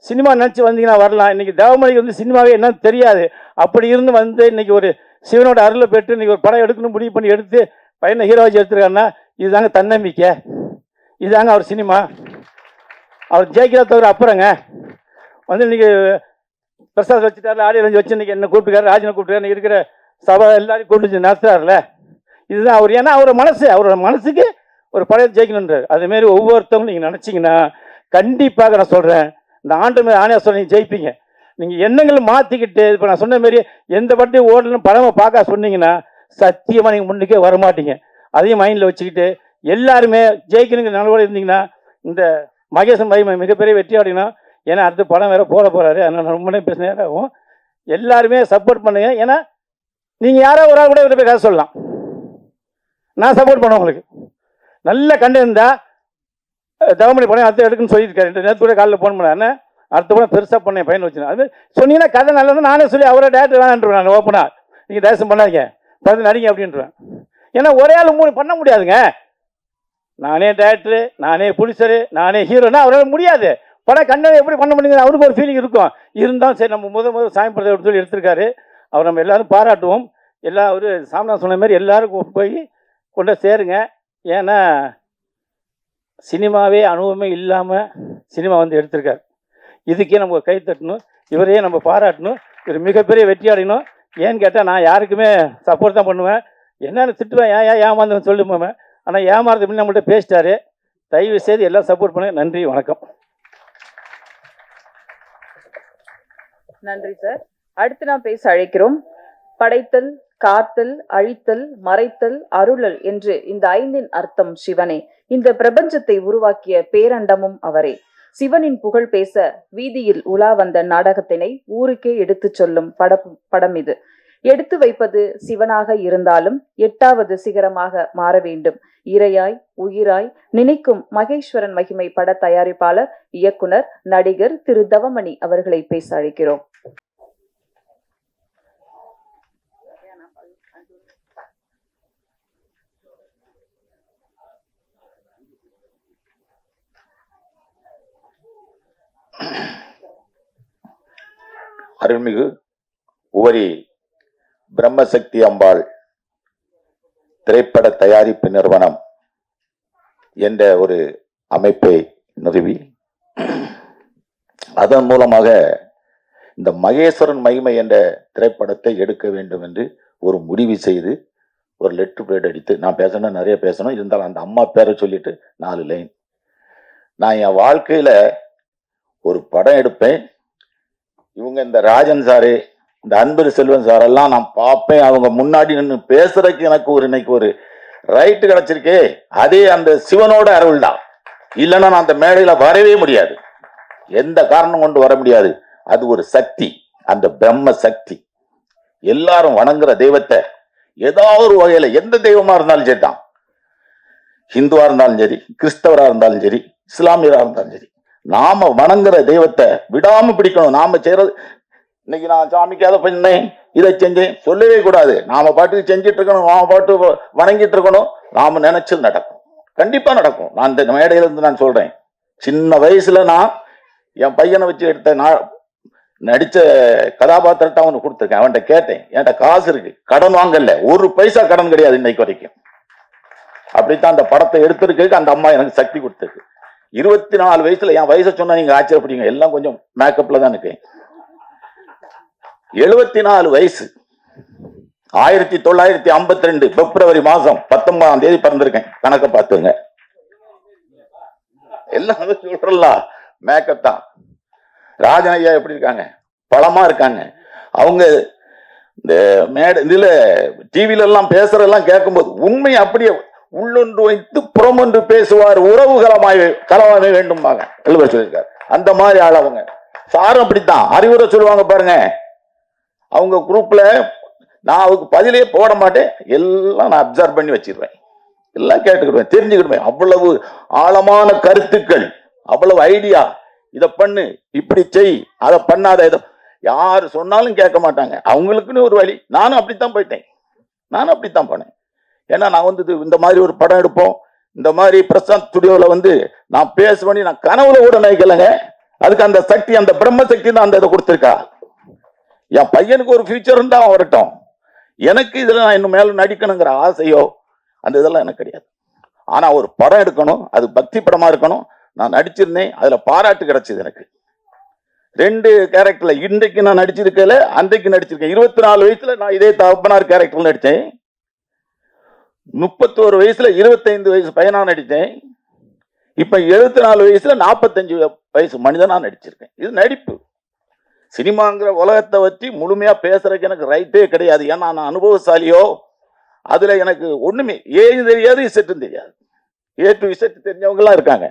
சினிமா நினச்சி வந்தீங்கன்னா வரலாம். இன்றைக்கி தேவமணிக்கு வந்து சினிமாவே என்னன்னு தெரியாது, அப்படி இருந்து வந்து இன்றைக்கி ஒரு சிவனோட அருளை பெற்று இன்றைக்கி ஒரு படம் எடுக்கணும் முடிவு பண்ணி எடுத்து பையனை ஹீரோவாஜி எடுத்துருக்காருன்னா இதுதாங்க தன்னம்பிக்கை, இதுதாங்க அவர் சினிமா. அவர் ஜெயிக்கிறத தவிர அப்புறங்க வந்து இன்றைக்கி பிரசாத் வச்சுட்டாரு, ஆடியோ ரஞ்சி வச்சு இன்றைக்கி என்ன கூப்பிட்டுக்காரு, ராஜனை கூப்பிட்டுக்காரு, இருக்கிற சபை எல்லாரையும் கூப்பிட்டு நடத்துறாருல, இதுதான் அவர். ஏன்னா அவரோட மனசுக்கு ஒரு படம் ஜெயிக்கணுன்றார். அதுமாரி ஒவ்வொருத்தவங்களும் நீங்கள் நினச்சிங்கன்னா கண்டிப்பாக நான் சொல்கிறேன், இந்த ஆண்டு மேலே ஆணையா சொல்ல நீங்கள் ஜெயிப்பீங்க. நீங்கள் எண்ணங்களை மாற்றிக்கிட்டு இப்போ நான் சொன்ன மாரி எந்த படத்தையும் ஓடணும் படமாக பார்க்க சொன்னீங்கன்னா சத்தியமாக நீங்கள் முன்னுக்கே வரமாட்டீங்க. அதையும் மைண்டில் வச்சுக்கிட்டு எல்லாருமே ஜெயிக்கணுங்கிற நலவோடு இருந்தீங்கன்னா இந்த மகேசன் மிகப்பெரிய வெற்றி அடையணும். ஏன்னா அடுத்த படம் வேறு போட போகிறாரு, அதனால் ரொம்ப நேரம் பேச நேரம் ஆகும். எல்லாருமே சப்போர்ட் பண்ணுங்க. ஏன்னா நீங்கள் யாரோ ஒரு ஆள் கூட இதில் போய் கதை சொல்லலாம், நான் சப்போர்ட் பண்ணுவேன். உங்களுக்கு நல்ல கண்டு இருந்தால் தவமணி படம் அடுத்த எடுக்குன்னு சொல்லியிருக்காரு, நேற்று கூட காலையில் ஃபோன் பண்ணாருன்னு, அடுத்த படம் பெருசாக பண்ணேன் பையன் வச்சுருந்தேன். அது சொன்னீங்கன்னா கதை நல்லது நானே சொல்லி அவரை டேரக்டர் வேணான்றேன், நான் ஓப்பனாக நீங்கள் டேரக்ஷன் பண்ணாதீங்க பார்த்து நடிங்க அப்படின்றேன். ஏன்னா ஒரே ஆள் 3 பண்ண முடியாதுங்க. நானே டேரக்டரு, நானே ப்ரொடியூசரு, நானே ஹீரோனா அவரால் முடியாது. படம் கண்ணை எப்படி பண்ண முடியுங்க, அவருக்கு ஒரு ஃபீலிங் இருக்கும். இருந்தாலும் சரி நம்ம முதல் சாமி படத்தை சொல்லி எடுத்திருக்காரு, அவர் நம்ம எல்லோரும் பாராட்டுவோம். எல்லாம் ஒரு சாமிநாதன் சொன்ன மாதிரி எல்லாருக்கும் போய் கொண்டு சேருங்க. ஏன்னா சினிமாவே அனுபவமே இல்லாமல் சினிமா வந்து எடுத்திருக்காரு, இதுக்கே நம்ம கை தட்டணும், இவரையே நம்ம பாராட்டணும். இவர் மிகப்பெரிய வெற்றி அடையணும். ஏன்னு கேட்டால் நான் யாருக்குமே சப்போர்ட் தான் பண்ணுவேன், என்னென்னு திட்டுவேன், ஏன் ஏமாந்தேன்னு சொல்லிட்டு. ஆனால் ஏமாறது முன்னே நம்மள்கிட்ட பேசிட்டாரு. தயவு செய்து எல்லாம் சப்போர்ட் பண்ணுங்க. நன்றி, வணக்கம். நன்றி சார். அடுத்து நாம் பேச அழைக்கிறோம். படைத்தல், காத்தல், அழித்தல், மறைத்தல், அருளல் என்று இந்த 5இன் அர்த்தம் சிவனே. இந்த பிரபஞ்சத்தை உருவாக்கிய பேரண்டமும் அவரே. சிவனின் புகழ் பேச வீதியில் உலா வந்த நாடகத்தினை ஊருக்கே எடுத்துச் சொல்லும் படம் இது. எடுத்து வைப்பது சிவனாக இருந்தாலும் 8வது சிகரமாக மாற வேண்டும். இறையாய் உயிராய் நினைக்கும் மகேஸ்வரன் மகிமை பட தயாரிப்பாளர், இயக்குனர், நடிகர் திரு தவமணி அவர்களை பேச அழைக்கிறோம். அருள்மிகு உவரி பிரம்மசக்தி அம்பாள் திரைப்பட தயாரிப்பு நிறுவனம் என்ற ஒரு அமைப்பை நிறுவி அதன் மூலமாக இந்த மகேஸ்வரன் மகிமை என்ற திரைப்படத்தை எடுக்க வேண்டும் என்று ஒரு முடிவு செய்து ஒரு லெட்டர் பேட் அடித்து, நான் பேசணும் நிறைய பேசணும், இருந்தாலும் அந்த அம்மா பேரை சொல்லிட்டு 4 லைன். நான் என் வாழ்க்கையில ஒரு படம் எடுப்பேன். இவங்க இந்த ராஜன் சாரு, இந்த அன்பு செல்வன் சார் எல்லாம் நான் பார்ப்பேன். அவங்க முன்னாடி நின்று பேசுறதுக்கு எனக்கு இன்னைக்கு ஒரு ரைட்டு கிடைச்சிருக்கே, அதே அந்த சிவனோட அருள் தான். இல்லைன்னா நான் அந்த மேடையில வரவே முடியாது, எந்த காரணம் கொண்டு வர முடியாது. அது ஒரு சக்தி, அந்த பிரம்ம சக்தி. எல்லாரும் வணங்குற தெய்வத்தை ஏதாவது ஒரு வகையில, எந்த தெய்வமா இருந்தாலும் சரி தான், ஹிந்துவா இருந்தாலும் சரி, கிறிஸ்தவரா இருந்தாலும் சரி, இஸ்லாமியரா இருந்தாலும் சரி, நாம வணங்குற தெய்வத்தை விடாம பிடிக்கணும். நாம செய்யறது, இன்னைக்கு நான் சாமிக்கு அதை பண்ணேன், இதை செஞ்சேன் சொல்லவே கூடாது. நாம பாட்டுக்கு செஞ்சிட்டு இருக்கணும், நாம பாட்டு வணங்கிட்டு இருக்கணும். நாம நினைச்சது நடக்கும், கண்டிப்பா நடக்கும். நான் இந்த மேடையில இருந்து நான் சொல்றேன், சின்ன வயசுல நான் என் பையனை வச்சு எடுத்த நடிச்ச கதாபாத்திரத்தை அவனுக்கு கொடுத்துருக்கேன். அவன்கிட்ட கேட்டேன், என்கிட்ட காசு இருக்கு, கடன் வாங்கல, 1 பைசா கடன் கிடையாது இன்னைக்கு வரைக்கும். அப்படித்தான் அந்த படத்தை எடுத்திருக்கு. அந்த அம்மா எனக்கு சக்தி கொடுத்துருக்கு. 24 வயசுல, என் வயசை சொன்னா நீங்க ஆச்சரியப்படுவீங்க, எல்லாம் கொஞ்சம் மேக்கப்ல தான் இருக்கேன். 74 வயசு, 1952 பிப்ரவரி மாசம் 19ஆம் தேதி பிறந்திருக்கேன். கணக்க பார்த்துங்க, எல்லாம் சொல்றலாம் மேக்கப் தான். ராஜன் ஐயா எப்படி இருக்காங்க, பலமா இருக்காங்க. அவங்க இந்த இதுல டிவில எல்லாம் பேசுறதெல்லாம் கேட்கும்போது உண்மை அப்படியே உள்ளொன்று வைத்து புறமொன்று பேசுவார், உறவுகளமாய் கலவாமை வேண்டும்பாங்க எழுவர் சொல்லியிருக்காரு. அந்த மாதிரி ஆள் அவங்க. சாரும் அப்படித்தான் அறிவுரை சொல்லுவாங்க பாருங்க. அவங்க குரூப்ல நான் அவருக்கு பதிலே போட மாட்டேன், எல்லாம் நான் அப்சர்வ் பண்ணி வச்சிருவேன், எல்லாம் கேட்டுக்கிடுவேன், தெரிஞ்சுக்கிடுவேன். அவ்வளவு ஆழமான கருத்துக்கள், அவ்வளவு ஐடியா. இதை பண்ணு, இப்படி செய், அதை பண்ணாத, இதை யாரு சொன்னாலும் கேட்க மாட்டாங்க. அவங்களுக்குன்னு ஒரு வழி. நானும் அப்படித்தான் போனேன். ஏன்னா நான் இந்த மாதிரி ஒரு படம் எடுப்போம், இந்த மாதிரி பிரசாந்த் ஸ்டுடியோவில் நான் பேசுவேன், நான் கனவுல கூட நினைக்கலைங்க. அதுக்கு அந்த சக்தி, அந்த பிரம்ம சக்தி தான் அந்த இதை கொடுத்துருக்கா. என் பையனுக்கு ஒரு ஃபியூச்சர் இருந்தா வரட்டும், எனக்கு இதுல நான் இன்னும் மேல நடிக்கணுங்கிற ஆசையோ அந்த இதெல்லாம் எனக்கு கிடையாது. ஆனா ஒரு படம் எடுக்கணும், அது பக்தி படமா இருக்கணும். நான் நடிச்சிருந்தேன், அதுல பாராட்டு கிடைச்சது எனக்கு. 2 கேரக்டர்ல இன்றைக்கு நான் நடிச்சிருக்கல, அன்றைக்கு நடிச்சிருக்கேன். 24 வயசுல நான் இதே தகப்பனார் கேரக்டர்ல நடிச்சேன். 31 வயசுல 25 வயசு பையனா நடித்தேன். இப்ப 74 வயசுல 45 வயசு மனிதனா நடிச்சிருக்கேன். இது நடிப்பு. சினிமாங்கிற உலகத்தை வச்சு முழுமையா பேசுறதுக்கு எனக்கு ரைட்டே கிடையாது. ஏன்னா நான் அனுபவசாலியோ, அதுல எனக்கு ஒண்ணுமே ஏது தெரியாது, இசட்டும் தெரியாது. A to Z தெரிஞ்சவங்க எல்லாம் இருக்காங்க,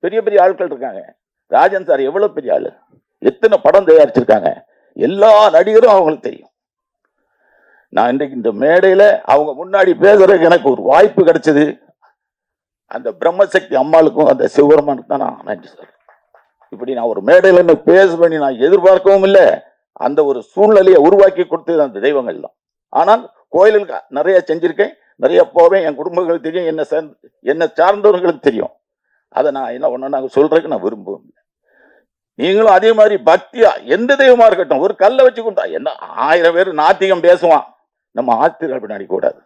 பெரிய பெரிய ஆட்கள் இருக்காங்க. ராஜன் சார் எவ்வளவு பெரிய ஆளு, எத்தனை படம் தயாரிச்சிருக்காங்க, எல்லா நடிகரும் அவங்களுக்கு தெரியும். நான் இன்றைக்கு இந்த மேடையில அவங்க முன்னாடி பேசுறதுக்கு எனக்கு ஒரு வாய்ப்பு கிடைச்சது. அந்த பிரம்மசக்தி அம்மாளுக்கும் அந்த சிவபெருமானுக்கு தான் நான் நன்றி சொல்றேன். இப்படி நான் ஒரு மேடையில என்ன பேசுவேன் நான் எதிர்பார்க்கவும் இல்லை. அந்த ஒரு சூழ்நிலையை உருவாக்கி கொடுத்தது அந்த தெய்வங்கள் தான். ஆனால் கோயிலுக்கு நிறைய செஞ்சிருக்கேன், நிறைய போவேன். என் குடும்பங்களுக்கு தெரியும், என்ன சார்ந்தவர்களுக்கு தெரியும். அதை நான் என்ன ஒண்ணு சொல்றதுக்கு நான் விரும்புவேன். நீங்களும் அதே மாதிரி பக்தியா எந்த தெய்வமா இருக்கட்டும், ஒரு கல்லை வச்சு கொண்டா என்ன 1000 பேர் நாத்திகம் பேசுவான், நம்ம ஆத்திரம் பின்னாடி கூடாது.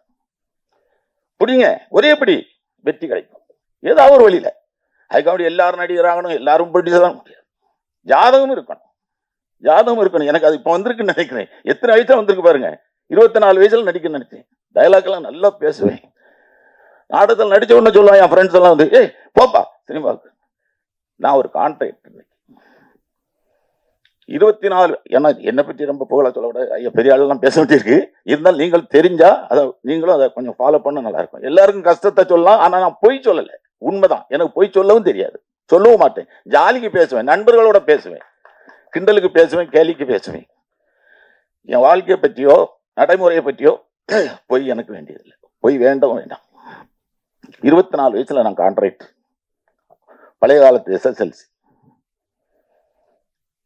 புடிங்க, ஒரே படி வெற்றி கிடைக்கும் ஏதாவது ஒரு வழியில. அதுக்காக எல்லாரும் நடிகராகணும், எல்லாரும் படிச்சுதான் முடியாது. ஜாதகம் இருக்கணும். எனக்கு அது இப்ப வந்திருக்குன்னு நினைக்கிறேன். எத்தனை வயசுல வந்திருக்கு பாருங்க. 24 வயசுல நடிக்க நினைச்சேன். டைலாக் எல்லாம் நல்லா பேசுவேன். நாடகத்தில் நடிச்ச உடனே சொல்லுவேன், என் ஃப்ரெண்ட்ஸ் எல்லாம் ஏய் போப்பா சினிமாவுக்கு. நான் ஒரு கான்ட்ராக்ட் 24, ஏன்னா என்னை பற்றி ரொம்ப புகழ சொல்ல விட ஐயா பெரிய ஆளெல்லாம் பேச வேண்டியிருக்கு. இருந்தாலும் நீங்கள் தெரிஞ்சா நீங்களும் அதை கொஞ்சம் ஃபாலோ பண்ண நல்லா இருக்கும். எல்லாருக்கும் கஷ்டத்தை சொல்லலாம், ஆனா நான் பொய் சொல்லலை, உண்மைதான். எனக்கு பொய் சொல்லவும் தெரியாது, சொல்லவும் மாட்டேன். ஜாலிக்கு பேசுவேன், நண்பர்களோட பேசுவேன், கிண்டலுக்கு பேசுவேன், கேலிக்கு பேசுவேன். என் வாழ்க்கையை பற்றியோ நடைமுறையை பற்றியோ பொய் எனக்கு வேண்டியதில்லை, பொய் வேண்டாம். 24 வயசுல நான் கான்ட்ராக்ட், பழைய காலத்து SSLC.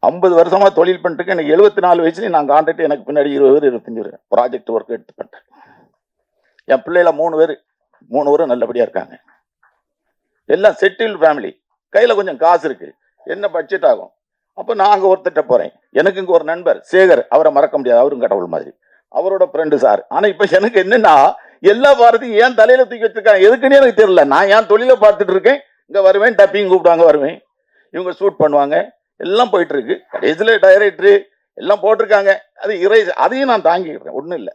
50 வருஷமா தொழில் பண்ணிட்டு எனக்கு 74 வயசுல நான் கான்ட்ராக்ட். எனக்கு பின்னாடி 20 பேர் 25 பேர் ப்ராஜெக்ட் ஒர்க் எடுத்து பண்ணிட்டேன். என் பிள்ளைல 3 பேரும் நல்லபடியா இருக்காங்க. எல்லாம் செட்டில் ஃபேமிலி, கையில கொஞ்சம் காசு இருக்கு, என்ன பட்ஜெட் ஆகும். அப்ப நான் அங்க ஒருத்தட்ட போறேன். எனக்கு இங்க ஒரு நண்பர் சேகர், அவரை மறக்க முடியாது, அவரும் கடவுள் மாதிரி, அவரோட ஃப்ரெண்டு சார். ஆனா இப்ப எனக்கு என்னன்னா எல்லா வாரத்தையும் ஏன் தலையில தூக்கி வச்சிருக்காங்க எதுக்குன்னு எனக்கு தெரியல. நான் ஏன் தொழிலை பார்த்துட்டு இருக்கேன், இங்க வருவேன், டப்பிங் கூப்பிடுவாங்க வருவேன், இவங்க ஷூட் பண்ணுவாங்க, எல்லாம் போயிட்டு இருக்கு. கடைசியில டைரக்டரு எல்லாம் போட்டிருக்காங்க. அது அதையும் நான் தாங்கிக்கிறேன், ஒன்றும் இல்லை.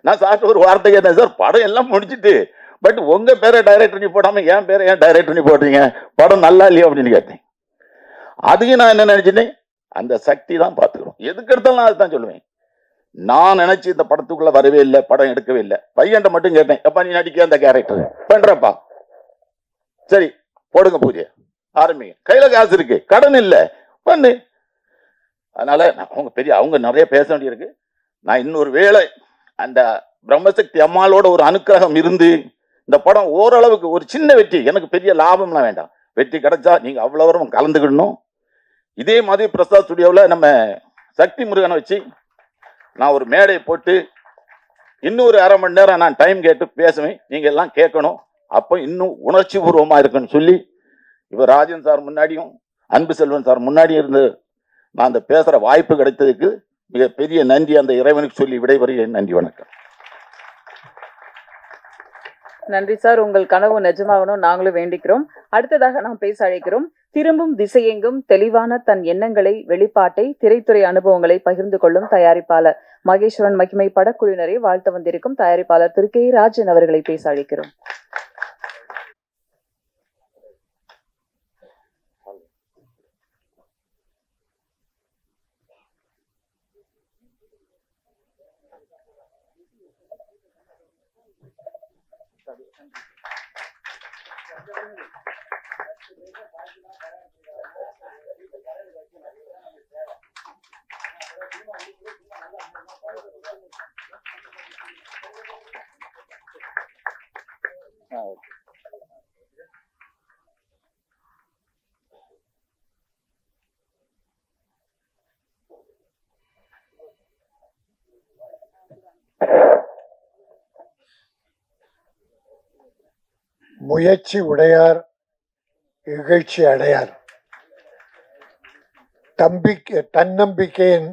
நான் சாப்பிட்டு ஒரு வார்த்தை கேட்டேன், சார் படம் எல்லாம் முடிச்சுட்டு பட் உங்க பேரை டைரக்டர் நீ போடாம என் பேரை ஏன் டைரக்டர் நீ போடுறீங்க, படம் நல்லா இல்லையா அப்படின்னு கேட்டேன். அதையும் நான் என்ன நினைச்சிட்டேன், அந்த சக்தி தான் பார்த்துக்கிறோம். எதுக்கு எடுத்தாலும் நான் அதுதான் சொல்லுவேன். நான் நினைச்சு இந்த படத்துக்குள்ள வரவே இல்லை, படம் எடுக்கவே இல்லை. பையன்ட்ட மட்டும் கேட்டேன், எப்பா நீ நடிக்க அந்த கேரக்டர் பண்றப்பா, சரி போடுங்க பூஜை ஆரம்பிங்க, கையில காசு இருக்கு, கடன் இல்லை, பண்ணு. அதனால அவங்க நிறைய பேச வேண்டியிருக்கு. நான் இன்னொரு வேளை அந்த பிரம்மசக்தி அம்மாளோட ஒரு அனுக்கிரகம் இருந்து இந்த படம் ஓரளவுக்கு ஒரு சின்ன வெற்றி, எனக்கு பெரிய லாபம்லாம் வேண்டாம், வெற்றி கிடைச்சா நீங்க அவ்வளவு கலந்துக்கிடணும். இதே மாதிரி பிரசாத் ஸ்டுடியோவில் நம்ம சக்தி முருகனை வச்சு நான் ஒரு மேடையை போட்டு இன்னொரு அரை மணி நேரம் நான் டைம் கேட்டு பேசுவேன், நீங்க எல்லாம் கேட்கணும், அப்போ இன்னும் உணர்ச்சி பூர்வமா இருக்குன்னு சொல்லி இவர் ராஜன் சார் முன்னாடியும் அன்பு செல்வன் சார் முன்னாடியும் இருந்து நான் அந்த பேசுற வாய்ப்பு கிடைத்ததுக்கு மிகப்பெரிய நன்றி அந்த இறைவனுக்கு சொல்லி விடைபெறுகிறேன். நன்றி, வணக்கம். நன்றி சார், உங்கள் கனவு நிஜமாகணும் நாங்களும் வேண்டிக்கிறோம். அடுத்ததாக நாம் பேச அழைக்கிறோம். திரும்பும் திசையெங்கும் தெளிவான தன் எண்ணங்களை, வெளிப்பாட்டை, திரைத்துறை அனுபவங்களை பகிர்ந்து கொள்ளும் தயாரிப்பாளர் மகேஸ்வரன் மகிமை படக்குழுவினரை வாழ்த்த வந்திருக்கும் தயாரிப்பாளர் திரு கே ராஜன் அவர்களை பேச அழைக்கிறோம். முயற்சி உடையார் இகழ்ச்சி அடையார். தன்னம்பிக்கையின்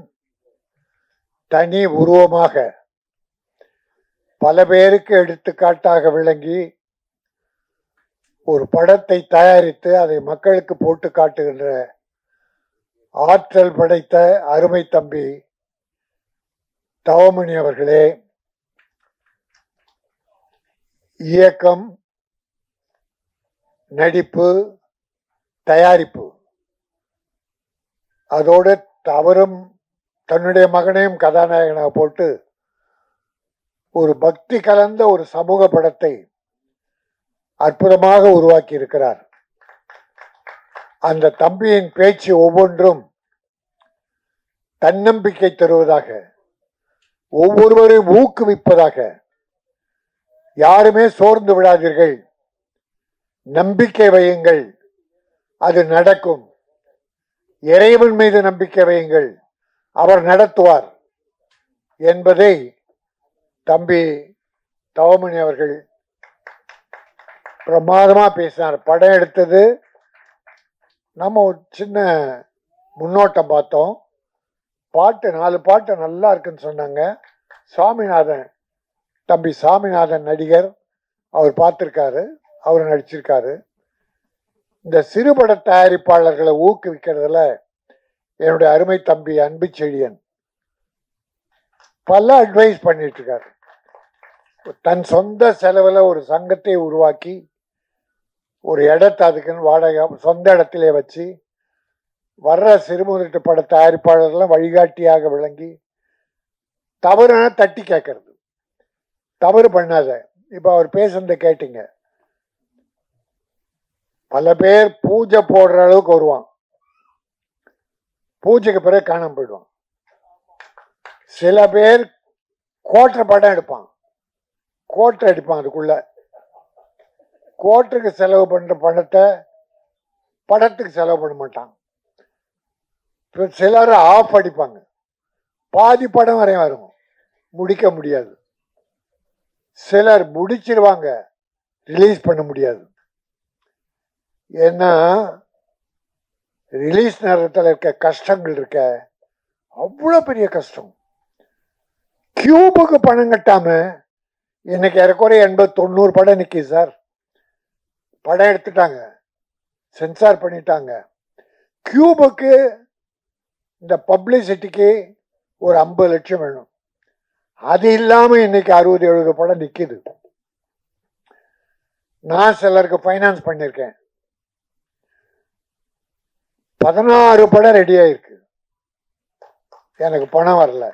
தனி உருவமாக பல பேருக்கு எடுத்துக்காட்டாக விளங்கி ஒரு படத்தை தயாரித்து அதை மக்களுக்கு போட்டு காட்டுகின்ற ஆற்றல் படைத்த அருமை தம்பி தவமணி அவர்களே, இயக்கம், நடிப்பு, தயாரிப்பு, அதோடு அவரும் தன்னுடைய மகனையும் கதாநாயகனாக போட்டு ஒரு பக்தி கலந்த ஒரு சமூக படத்தை அற்புதமாக உருவாக்கி இருக்கிறார். அந்த தம்பியின் பேச்சு ஒவ்வொன்றும் தன்னம்பிக்கை தருவதாக, ஒவ்வொருவரையும் ஊக்குவிப்பதாக, யாருமே சோர்ந்து விடாதீர்கள், நம்பிக்கை வையுங்கள், அது நடக்கும், இறைவன் மீது நம்பிக்கை வையுங்கள், அவர் நடத்துவார் என்பதை தம்பி தவமணி அவர்கள் பிரமாதமா பேசினார். படம் எடுத்தது நம்ம ஒரு சின்ன முன்னோட்டம் பார்த்தோம். பாட்டு 4 பாட்டு நல்லா இருக்குன்னு சொன்னாங்க. சாமிநாதன், தம்பி சாமிநாதன் நடிகர், அவர் பார்த்துருக்காரு, அவர் நடிச்சிருக்காரு. இந்த சிறுபட தயாரிப்பாளர்களை ஊக்குவிக்கிறதுல என்னுடைய அருமை தம்பி அன்பு செழியன் பல அட்வைஸ் பண்ணிட்டு இருக்காரு. தன் சொந்த செலவில் ஒரு சங்கத்தை உருவாக்கி ஒரு இடத்தை அதுக்குன்னு வாடகை சொந்த இடத்திலே வச்சு வர்ற சிறுமுதிட்டு பட தயாரிப்பாளர்கள்லாம் வழிகாட்டியாக விளங்கி தவறுனா தட்டி கேட்கறது, தவறு பண்ணாத. இப்போ அவர் பேசுறத கேட்டீங்க, பல பேர் பூஜை போடுற அளவுக்கு வருவான், பூஜைக்கு பிறகு காணாம போயிடுவான். சில பேர் கோட்டை படம் எடுப்பான், கோட்டை அடிப்பான், அதுக்குள்ள கோட்டுக்கு செலவு பண்ற பணத்தை படத்துக்கு செலவு பண்ண மாட்டான். சிலர் ஆஃப் அடிப்பாங்க, பாதி படம் வரையும் வரும், முடிக்க முடியாது. சிலர் முடிச்சிருவாங்க, ரிலீஸ் பண்ண முடியாது. ஏன்னா ரிலீஸ் நேரத்தில் இருக்க கஷ்டங்கள் இருக்க, அவ்வளோ பெரிய கஷ்டம். கியூபுக்கு பணம் கட்டாம இன்னைக்கு ஏறக்குறைய 80-90 படம் நிற்கி சார். படம் எடுத்துட்டாங்க, சென்சார் பண்ணிட்டாங்க. கியூபுக்கு இந்த பப்ளிசிட்டிக்கு ஒரு 50 லட்சம் வேணும். அது இல்லாம இன்னைக்கு 60-70 படம் நிக்குது. நான் சிலருக்கு ஃபைனான்ஸ் பண்ணியிருக்கேன். 16 படம் ரெடி ஆயிருக்கு. எனக்கு பணம் வரல.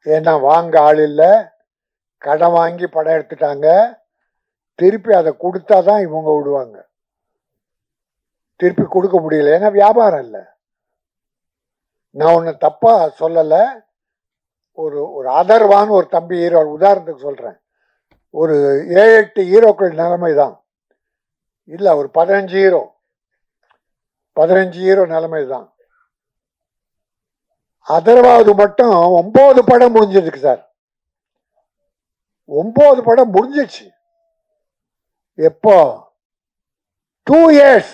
ஏன்னா வாங்க ஆள் இல்லை, கடன் வாங்கி படம் எடுத்துட்டாங்க. திருப்பி அதை கொடுத்தாதான் இவங்க விடுவாங்க. திருப்பி கொடுக்க முடியல, ஏன்னா வியாபாரம் இல்லை. நான் ஒன்று தப்பா சொல்லலை. ஒரு ஒரு அதர்வான்னு ஒரு தம்பி ஹீரோ, உதாரணத்துக்கு சொல்றேன், ஒரு 7-8 ஹீரோக்கள் நிலைமை தான் இல்லை, ஒரு 15 ஹீரோ நிலைமை தான். அதர்வாவது மட்டும் 9 படம் முடிஞ்சிருக்கு சார். 9 படம் முடிஞ்சிச்சு. எப்போ? 2 years,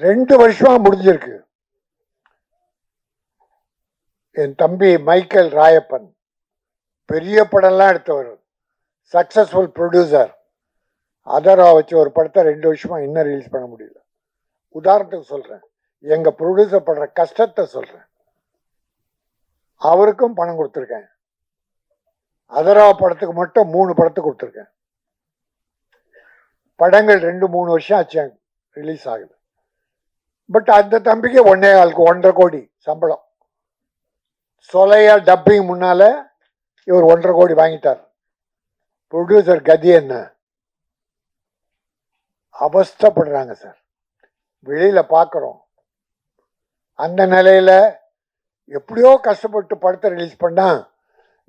2 வருஷமா முடிஞ்சிருக்கு. என் தம்பி மைக்கேல் ராயப்பன் பெரிய படம்லாம் எடுத்தவர், சக்சஸ்ஃபுல் ப்ரொடியூசர். அதர்வா வச்சு ஒரு படத்தை 2 வருஷமா இன்னும் ரிலீஸ் பண்ண முடியல. உதாரணத்துக்கு சொல்றேன், எங்க ப்ரொடியூசர் பண்ற கஷ்டத்தை சொல்றேன். அவருக்கும் பணம் கொடுத்துருக்கேன். அதர்வா படத்துக்கு மட்டும் 3 படத்துக்கு கொடுத்துருக்கேன். படங்கள் 2-3 வருஷம் ஆச்சு ரிலீஸ் ஆகுது. பட் அந்த தம்பிக்கு 1.25 கோடி சம்பளம். சொலையா டப்பிங் முன்னால இவர் 1.5 கோடி வாங்கிட்டார். ப்ரொடியூசர் கதி என்ன அவஸ்தப்படுறாங்க சார். வெளியில பார்க்குறோம். அந்த நிலையில எப்படியோ கஷ்டப்பட்டு படத்தை ரிலீஸ் பண்ணா,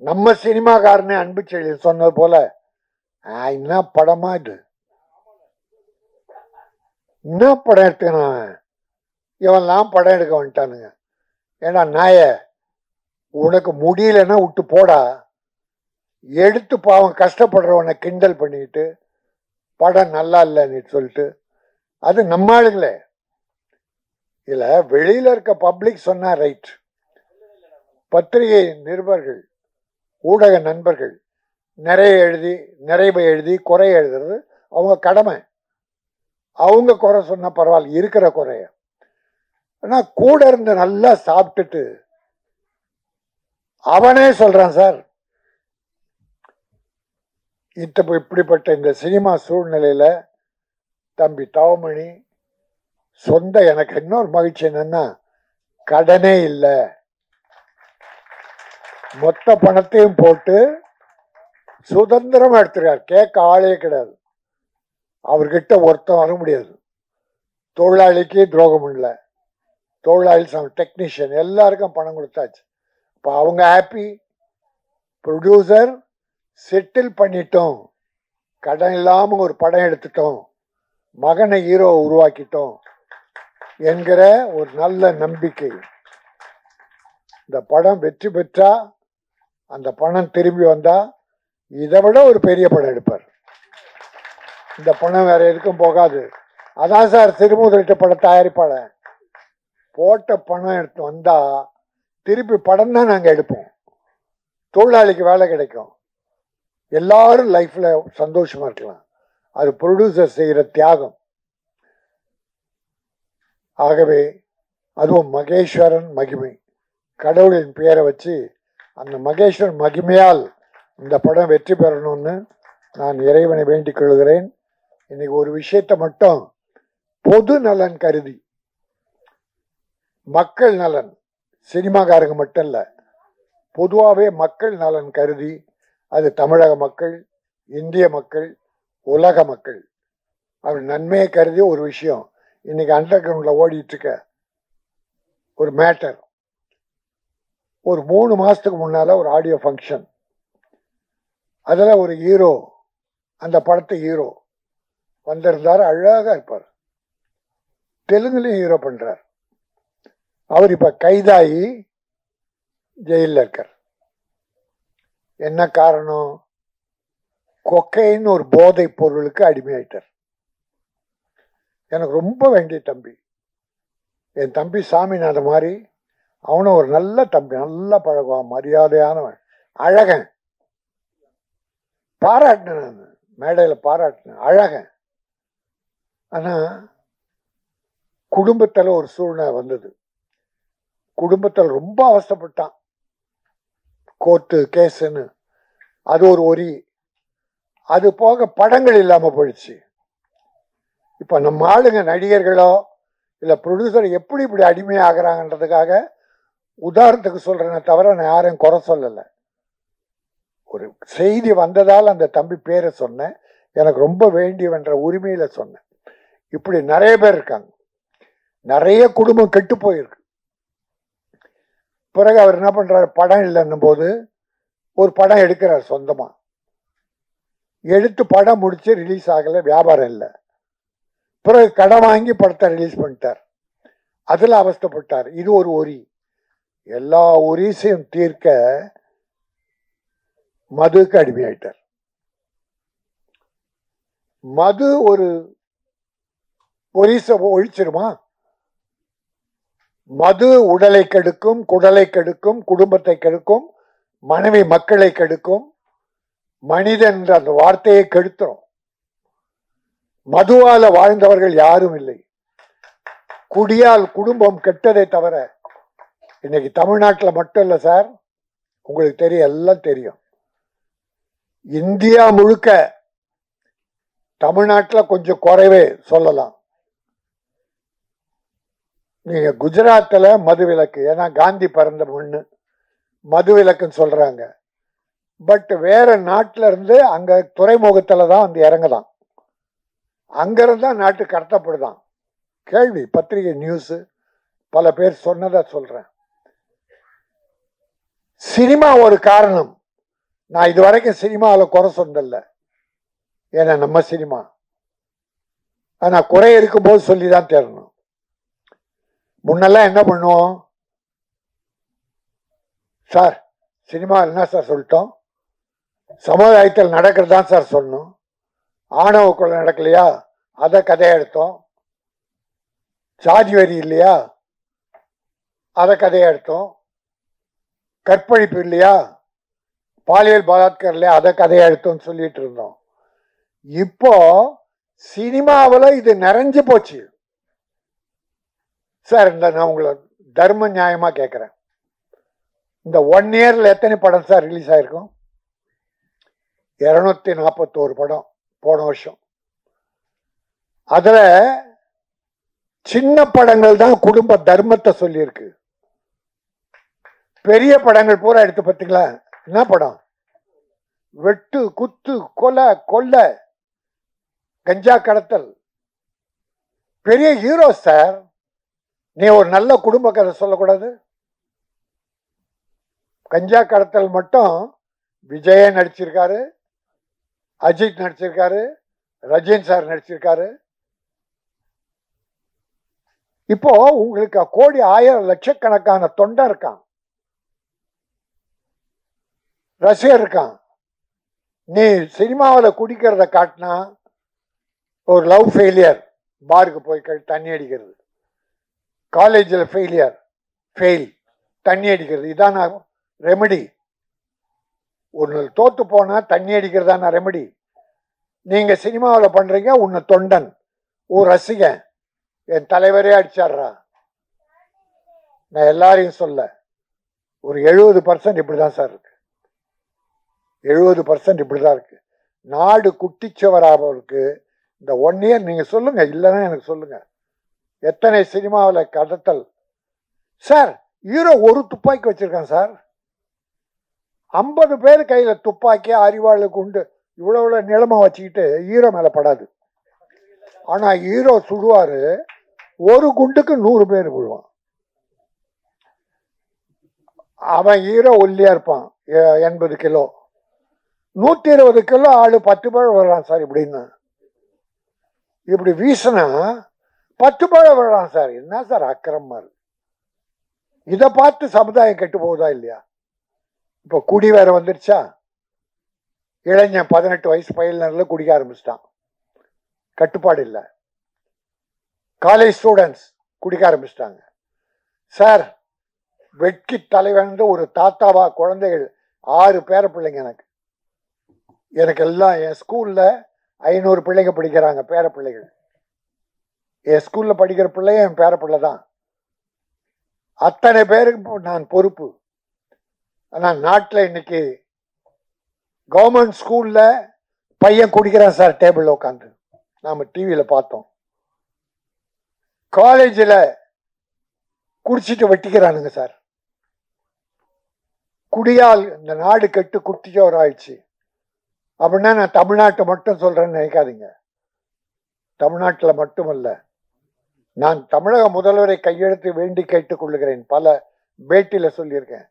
நம்ம சினிமாக்காரனே அன்பு செழியன் சொன்னது போல, என்ன படமா இது, என்ன படம் எடுத்துக்கணும், இவன்லாம் படம் எடுக்க வந்துட்டானுங்க. ஏன்னா நாய உனக்கு முடியலன்னா விட்டு போடா, எடுத்து பாவம் கஷ்டப்படுறவனை கிண்டல் பண்ணிக்கிட்டு படம் நல்லா இல்லைன்னு சொல்லிட்டு, அது நம்ம ஆளுங்களே. இல்ல வெளியில இருக்க பப்ளிக் சொன்னா ரைட். பத்திரிகை நிருபர்கள், ஊடக நண்பர்கள் நிறைய எழுதி குறை எழுதுறது அவங்க கடமை. அவங்க குறை சொன்னா பரவாயில்ல, இருக்கிற குறைய. ஆனா கூட இருந்து நல்லா சாப்பிட்டுட்டு அவனே சொல்றான் சார், இப்படிப்பட்ட இந்த சினிமா சூழ்நிலையில தம்பி தவமணி சொந்த, எனக்கு இன்னொரு மகிழ்ச்சி என்னன்னா, கடனே இல்லை, மொத்த பணத்தையும் போட்டு சுதந்திரமா எடுத்துருக்காரு. கேட்க ஆளே கிடையாது. அவர்கிட்ட ஒருத்தம் வர முடியாது. தொழிலாளிக்கு துரோகம் இல்லை, தொழிலாளி டெக்னீஷியன் எல்லாருக்கும் பணம் கொடுத்தாச்சு. இப்போ அவங்க ஹாப்பி. ப்ரொடியூசர் செட்டில் பண்ணிட்டோம், கடன் இல்லாம ஒரு படம் எடுத்துட்டோம், மகனை ஹீரோ உருவாக்கிட்டோம் என்கிற ஒரு நல்ல நம்பிக்கை. இந்த படம் வெற்றி பெற்றா, அந்த பணம் திரும்பி வந்தா இதை விட ஒரு பெரிய படம் எடுப்பார். இந்த பணம் வேற எதுக்கும் போகாது. அதான் சார் திருமுதலிட்ட படம் தயாரிப்பாளர், போட்ட பணம் எடுத்து வந்தா திருப்பி படம் தான் நாங்கள் எடுப்போம். தொழிலாளிக்கு வேலை கிடைக்கும், எல்லாரும் லைஃப்ல சந்தோஷமா இருக்கலாம். அது ப்ரொடியூசர் செய்கிற தியாகம். ஆகவே அதுவும் மகேஸ்வரன் மகிமை, கடவுளின் பெயரை வச்சு அந்த மகேஸ்வரன் மகிமையால் இந்த படம் வெற்றி பெறணும்னு நான் இறைவனை வேண்டிக் கொள்கிறேன். இன்னைக்கு ஒரு விஷயத்தை மட்டும் பொது நலன் கருதி, மக்கள் நலன், சினிமாக்காரங்க மட்டும் இல்லை, பொதுவாகவே மக்கள் நலன் கருதி, அது தமிழக மக்கள், இந்திய மக்கள், உலக மக்கள், அவர் நன்மையை கருதி ஒரு விஷயம் இன்னைக்கு அண்டர் கிரவுண்ட்ல ஓடிட்டு இருக்க ஒரு மேட்டர். ஒரு 3 மாசத்துக்கு முன்னால ஒரு ஆடியோ ஃபங்க்ஷன், அதுல ஒரு ஹீரோ, அந்த படத்து ஹீரோ வந்திருந்தார். அழகா இருப்பார், தெலுங்குலையும் ஹீரோ பண்றார். அவர் இப்ப கைதாகி ஜெயிலில் இருக்கார். என்ன காரணம்? கொக்கைன்னு ஒரு போதை பொருளுக்கு அடிமையாயிட்டார். எனக்கு ரொம்ப வேண்டிய தம்பி, என் தம்பி சாமிநாத மாதிரி, அவனும் ஒரு நல்ல தம்பி, நல்லா பழகுவான், மரியாதையானவன், அழகன். பாராட்டினேன், நான் மேடையில் பாராட்டினேன், அழகன். ஆனா குடும்பத்தில் ஒரு சூழ்நிலை வந்தது. குடும்பத்தில் ரொம்ப அவஸ்தைப்பட்டான். கோர்ட்டு கேஸுன்னு அது ஒரு ஒரி. அது போக படங்கள் இல்லாம போயிடுச்சு. இப்ப நம்ம ஆளுங்க நடிகர்களோ இல்ல ப்ரொடியூசர் எப்படி இப்படி அடிமையாகிறாங்கன்றதுக்காக உதாரணத்துக்கு சொல்றேனே தவிர நான் யாரையும் குறை சொல்லலை. ஒரு செய்தி வந்ததால் அந்த தம்பி பேரை சொன்னேன். எனக்கு ரொம்ப வேண்டியவன்ற உரிமையில சொன்னேன். இப்படி நிறைய பேர் இருக்காங்க. நிறைய குடும்பம் கெட்டு போயிருக்கு. பிறகு அவர் என்ன பண்றாரு, படம் இல்லைன்னும் போது ஒரு படம் எடுக்கிறார் சொந்தமா. எடுத்து படம் முடிச்சு ரிலீஸ் ஆகல, வியாபாரம் இல்லை. பிறகு கடன் வாங்கி படத்தை ரிலீஸ் பண்ணிட்டார். அதுல அவஸ்தைப்பட்டார். இது ஒரு ஒரி. எல்லா ஒரிசையும் தீர்க்க மதுக்கு அடிமையாயிட்டார். மது ஒரு ஒரிச ஒழிச்சிருமா? மது உடலை கெடுக்கும், குடலை கெடுக்கும், குடும்பத்தை கெடுக்கும், மனைவி மக்களை கெடுக்கும், மனிதன் என்ற அந்த வார்த்தையை கெடுத்துரும். மதுவால வாழ்ந்தவர்கள் யாரும் இல்லை. குடியால் குடும்பம் கெட்டதை தவிர இன்னைக்கு தமிழ்நாட்டில் மட்டும் இல்லை சார், உங்களுக்கு தெரியும், எல்லாம் தெரியும். இந்தியா முழுக்க தமிழ்நாட்டில் கொஞ்சம் குறைவே சொல்லலாம். நீங்க குஜராத்தில் மது விலக்கு, ஏன்னா காந்தி பிறந்த மண்ணு, மது விலக்குன்னு சொல்றாங்க. பட் வேற நாட்டில இருந்து அங்க துறைமுகத்துல தான் வந்து இறங்குதான், அங்கிருந்து தான் நாட்டு கடத்தப்படுதான். கேள்வி பத்திரிகை நியூஸ் பல பேர் சொன்னதா சொல்றேன். சினிமா ஒரு காரணம். நான் இது வரைக்கும் சினிமாவில் குறை சொன்னதில்ல, ஏன்னா நம்ம சினிமா. ஆனா குறை இருக்கும்போது சொல்லிதான் தேரணும். முன்னெல்லாம் என்ன பண்ணுவோம் சார், சினிமா என்ன சார் சொல்லிட்டோம், சமுதாயத்தில் நடக்கிறதான் சார் சொன்னோம். ஆணவ கொலை நடக்கலையா, அதை கதையை எடுத்தோம். சாதி வரி இல்லையா, அதை கதையை எடுத்தோம். கற்பழிப்பு இல்லையா, பாலியல் பலாத்காரம் இல்லையா, அதை கதையை எடுத்தோம்னு சொல்லிட்டு இருந்தோம். இப்போ சினிமாவில் இது நிறைஞ்சு போச்சு சார். இந்த நான் உங்களை தர்ம நியாயமா கேட்கிறேன், இந்த 1 இயர்ல எத்தனை படம் சார் ரிலீஸ் ஆயிருக்கும்? 241 படம் போன வருஷம். அதுல சின்ன படங்கள் தான் குடும்ப தர்மத்தை சொல்லியிருக்கு. பெரிய படங்கள் பூரா எடுத்து பார்த்தீங்களா, என்ன படம்? வெட்டு, குத்து, கொலை, கொள்ளை, கஞ்சா கடத்தல். பெரிய ஹீரோ சார். நீ ஒரு நல்ல குடும்ப கதை சொல்லக்கூடாது? கஞ்சா கடத்தல் மட்டும் விஜய நடிச்சிருக்காரு, அஜித் நடிச்சிருக்காரு, ரஜினி சார் நடிச்சிருக்காரு. இப்போ உங்களுக்கு கோடி, 1000 லட்சக்கணக்கான தொண்டை இருக்கான், ரசிகர் இருக்கான். நீ சினிமாவில் குடிக்கிறத காட்டினா ஒரு லவ் ஃபெயிலியர், பாருக்கு போய் தண்ணி அடிக்கிறது, காலேஜில் ஃபெயில் தண்ணி அடிக்கிறது, இதான் ரெமெடி. ஒன்று தோத்து போனா தண்ணி அடிக்கிறதான ரெமெடி. நீங்க சினிமாவில் பண்றீங்க, உன்னை தொண்டன், ஒரு ரசிகன், என் தலைவரே அடிச்சாடுறா. நான் எல்லாரையும் சொல்ல, ஒரு 70% இப்படிதான் சார் இருக்கு. 70% இப்படிதான் இருக்கு. நாடு குட்டிச்சவராக இந்த 1 இயர் நீங்க சொல்லுங்க, இல்லைன்னா எனக்கு சொல்லுங்க, எத்தனை சினிமாவில் கடத்தல் சார். ஹீரோ ஒரு துப்பாக்கி வச்சிருக்கான் சார், 50 பேர் கையில துப்பாக்கி, அறிவாளு, குண்டு, இவ்வளவு நிலமா வச்சுக்கிட்டு ஹீரோ மேல படாது. ஆனா ஹீரோ சுடுவாரு, ஒரு குண்டுக்கு 100 பேர் விழுவான். அவன் ஹீரோ ஒல்லியா இருப்பான், 80 கிலோ, 120 கிலோ ஆளு 10 பேர் வர்றான் சார். இப்படின்னு இப்படி வீசினா 10 பேர் வர்றான் சார். என்ன சார் அக்கிரமமா இருக்கு? இதை பார்த்து சமுதாயம் கெட்டு போகுதா இல்லையா? இப்போ குடி வேற வந்துருச்சா? இளைஞன் 18 வயசு பையன்ல குடிக்க ஆரம்பிச்சிட்டான், கட்டுப்பாடு இல்லை. காலேஜ் ஸ்டூடெண்ட்ஸ் குடிக்க ஆரம்பிச்சிட்டாங்க சார். வெட்கி தலைவன் ஒரு தாத்தாவா, குழந்தைகள் 6 பேர பிள்ளைங்க எனக்கு எல்லாம் என் ஸ்கூல்ல 500 பிள்ளைங்க படிக்கிறாங்க, பேர பிள்ளைகள். என் ஸ்கூல்ல படிக்கிற பிள்ளைய என் பேர பிள்ளை தான். அத்தனை பேருக்கு நான் பொறுப்பு. ஆனால் நாட்டில் இன்னைக்கு கவர்மெண்ட் ஸ்கூல்ல பையன் குடிக்கிறான் சார் டேபிள்ல உட்காந்து, நாம டிவியில பார்த்தோம். காலேஜில் குடிச்சிட்டு வெட்டிக்கிறானுங்க சார். குடியால் இந்த நாடு கெட்டு குட்டிச்சோர் ஆயிடுச்சு. அப்படின்னா நான் தமிழ்நாட்டை மட்டும் சொல்றேன்னு நினைக்காதீங்க. தமிழ்நாட்டில் மட்டுமல்ல, நான் தமிழக முதல்வரை கையெழுத்து வேண்டி கேட்டுக் கொள்ளுகிறேன். பல பேட்டியில சொல்லியிருக்கேன்.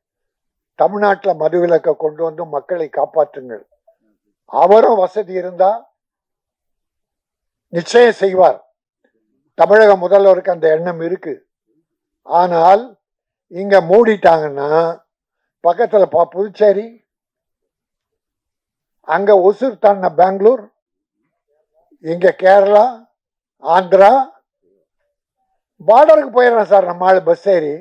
தமிழ்நாட்டில் மதுவிலக்கை கொண்டு வந்து மக்களை காப்பாற்றுங்கள். அவரும் வசதி இருந்தா நிச்சயம் செய்வார். தமிழக முதல்வருக்கு அந்த எண்ணம் இருக்கு. ஆனால் இங்க மூடிட்டாங்கன்னா பக்கத்துல புதுச்சேரி, அங்க ஒசூர் தாண்டின பெங்களூர், இங்க கேரளா, ஆந்திரா, பார்டருக்கு போயிடுறேன் சார் நம்ம ஆளு பஸ் ஏறி.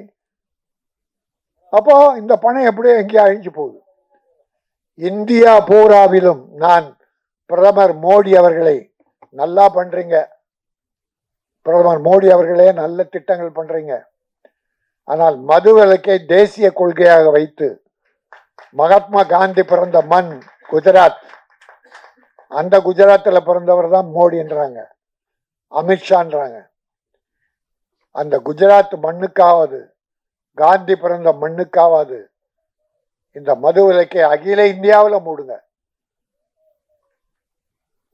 அப்போ இந்த பணம் எப்படியோ எங்கேயோ அழிஞ்சு போகுது. இந்தியா பூராவிலும் நான் பிரதமர் மோடி அவர்களை, நல்லா பண்றீங்க பிரதமர் மோடி அவர்களே, நல்ல திட்டங்கள் பண்றீங்க. ஆனால் மதுவிலக்கை தேசிய கொள்கையாக வைத்து, மகாத்மா காந்தி பிறந்த மண் குஜராத், அந்த குஜராத்தில் பிறந்தவர் தான் மோடின்றாங்க, அமித்ஷான்றாங்க. அந்த குஜராத் மண்ணுக்காவது, காந்தி பிறந்த மண்ணுக்காவது இந்த மதுவிலக்கை அகில இந்தியாவில் மூடுங்க.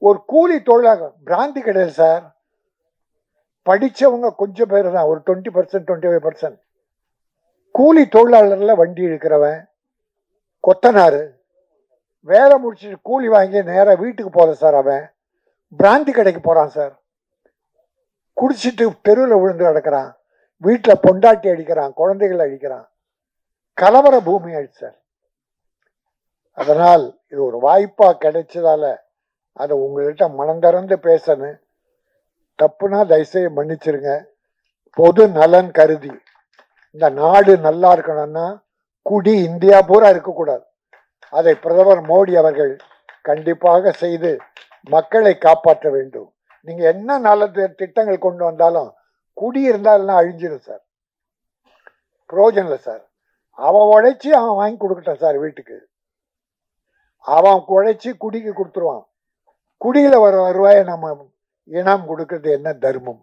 ஒரு கூலி தொழிலாக பிராந்தி கிடையாது சார். படிச்சவங்க கொஞ்சம் பேர் தான், ஒரு 20%, 25%. கூலி தொழிலாளர்ல வண்டி இழுக்கிறவன், கொத்தனாரு, வேலை முடிச்சுட்டு கூலி வாங்கி நேராக வீட்டுக்கு போற சார். அவன் பிராந்தி கடைக்கு போறான் சார். குடிச்சிட்டு தெருவில் விழுந்து கிடக்கிறான், வீட்டில் பொண்டாட்டி அடிக்கிறான், குழந்தைகளை அடிக்கிறான். கலவர பூமி ஆயிடுச்சு சார். அதனால் இது ஒரு வாய்ப்பா கிடைச்சதால அதை உங்கள்கிட்ட மனம் திறந்து பேசணும். தப்புனா தயவுசெய்து மன்னிச்சிருங்க. பொது நலன் கருதி இந்த நாடு நல்லா இருக்கணும்னா குடி இந்தியா பூரா இருக்கக்கூடாது. அதை பிரதமர் மோடி அவர்கள் கண்டிப்பாக செய்து மக்களை காப்பாற்ற வேண்டும். நீங்க என்ன நல்ல திட்டங்கள் கொண்டு வந்தாலும் குடி இருந்தாலும் அழிஞ்சிடும் சார், பிரயோஜனம் இல்லை சார். அவன் உழைச்சி அவன் வாங்கி கொடுக்கட்டான் சார் வீட்டுக்கு. அவன் உழைச்சி குடிக்கு கொடுத்துருவான். குடியில வர வருவாயை நம்ம இனம் கொடுக்கிறது என்ன தர்மம்?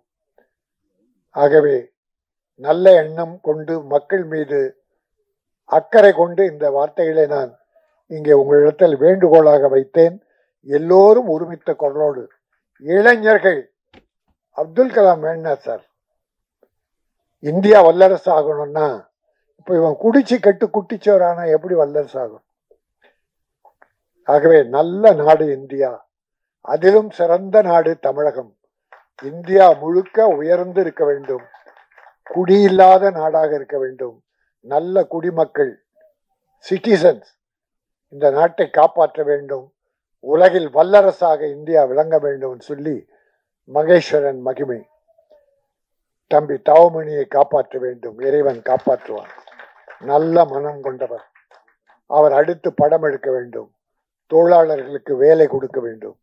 ஆகவே நல்ல எண்ணம் கொண்டு மக்கள் மீது அக்கறை கொண்டு இந்த வார்த்தைகளை நான் இங்கே உங்களிடத்தில் வேண்டுகோளாக வைத்தேன். எல்லோரும் ஒருமித்த குரலோடு, இளைஞர்கள், அப்துல் கலாம் வேண்டாம் சார், இந்தியா வல்லரசு ஆகணும்னா இப்போ இவன் குடிச்சு கெட்டு குட்டிச்சோரானா எப்படி வல்லரசு ஆகும்? ஆகவே நல்ல நாடு இந்தியா, அதிலும் சிறந்த நாடு தமிழகம். இந்தியா முழுக்க உயர்ந்து இருக்க வேண்டும், குடியில்லாத நாடாக இருக்க வேண்டும். நல்ல குடிமக்கள், சிட்டிசன்ஸ் இந்த நாட்டை காப்பாற்ற வேண்டும். உலகில் வல்லரசாக இந்தியா விளங்க வேண்டும் சொல்லி மகேஸ்வரன் மகிமை தம்பி தவமணியை காப்பாற்ற வேண்டும். இறைவன் காப்பாற்றுவான். நல்ல மனம் கொண்டவர். அவர் அடுத்து படம் எடுக்க வேண்டும், தொழிலாளர்களுக்கு வேலை கொடுக்க வேண்டும்,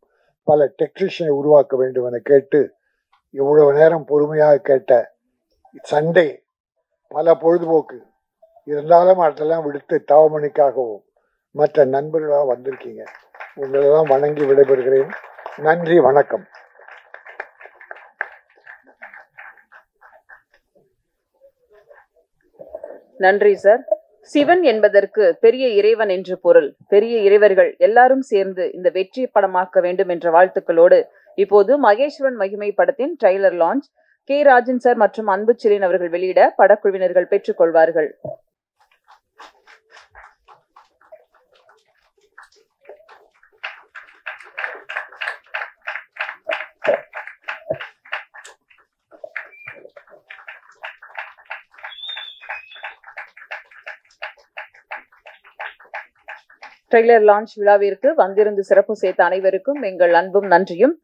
பல டெக்னீஷியனை உருவாக்க வேண்டும் என கேட்டு இவ்வளவு நேரம் பொறுமையாக கேட்ட சண்டே பல பொழுதுபோக்கு இருந்தாலும் அதெல்லாம் விடுத்து தவமணிக்காகவும் மற்ற நண்பர்களாக வந்திருக்கீங்க. உங்களெல்லாம் வணங்கி விடைபெறுகிறேன். நன்றி, வணக்கம். நன்றி சார். சிவன் என்பதற்கு பெரிய இறைவன் என்று பொருள். பெரிய இறைவர்கள் எல்லாரும் சேர்ந்து இந்த வெற்றி படமாக்க வேண்டும் என்ற வாழ்த்துக்களோடு இப்போது மகேஸ்வரன் மகிமை படத்தின் trailer launch K. Rajan sir மற்றும் அன்பு செலின் அவர்கள் வெளியிட படக்குழுவினர்கள் பெற்றுக் கொள்வார்கள். ட்ரெய்லர் லான்ச் விழாவிற்கு வந்திருந்து சிறப்பு சேர்த்த அனைவருக்கும் எங்கள் அன்பும் நன்றியும்.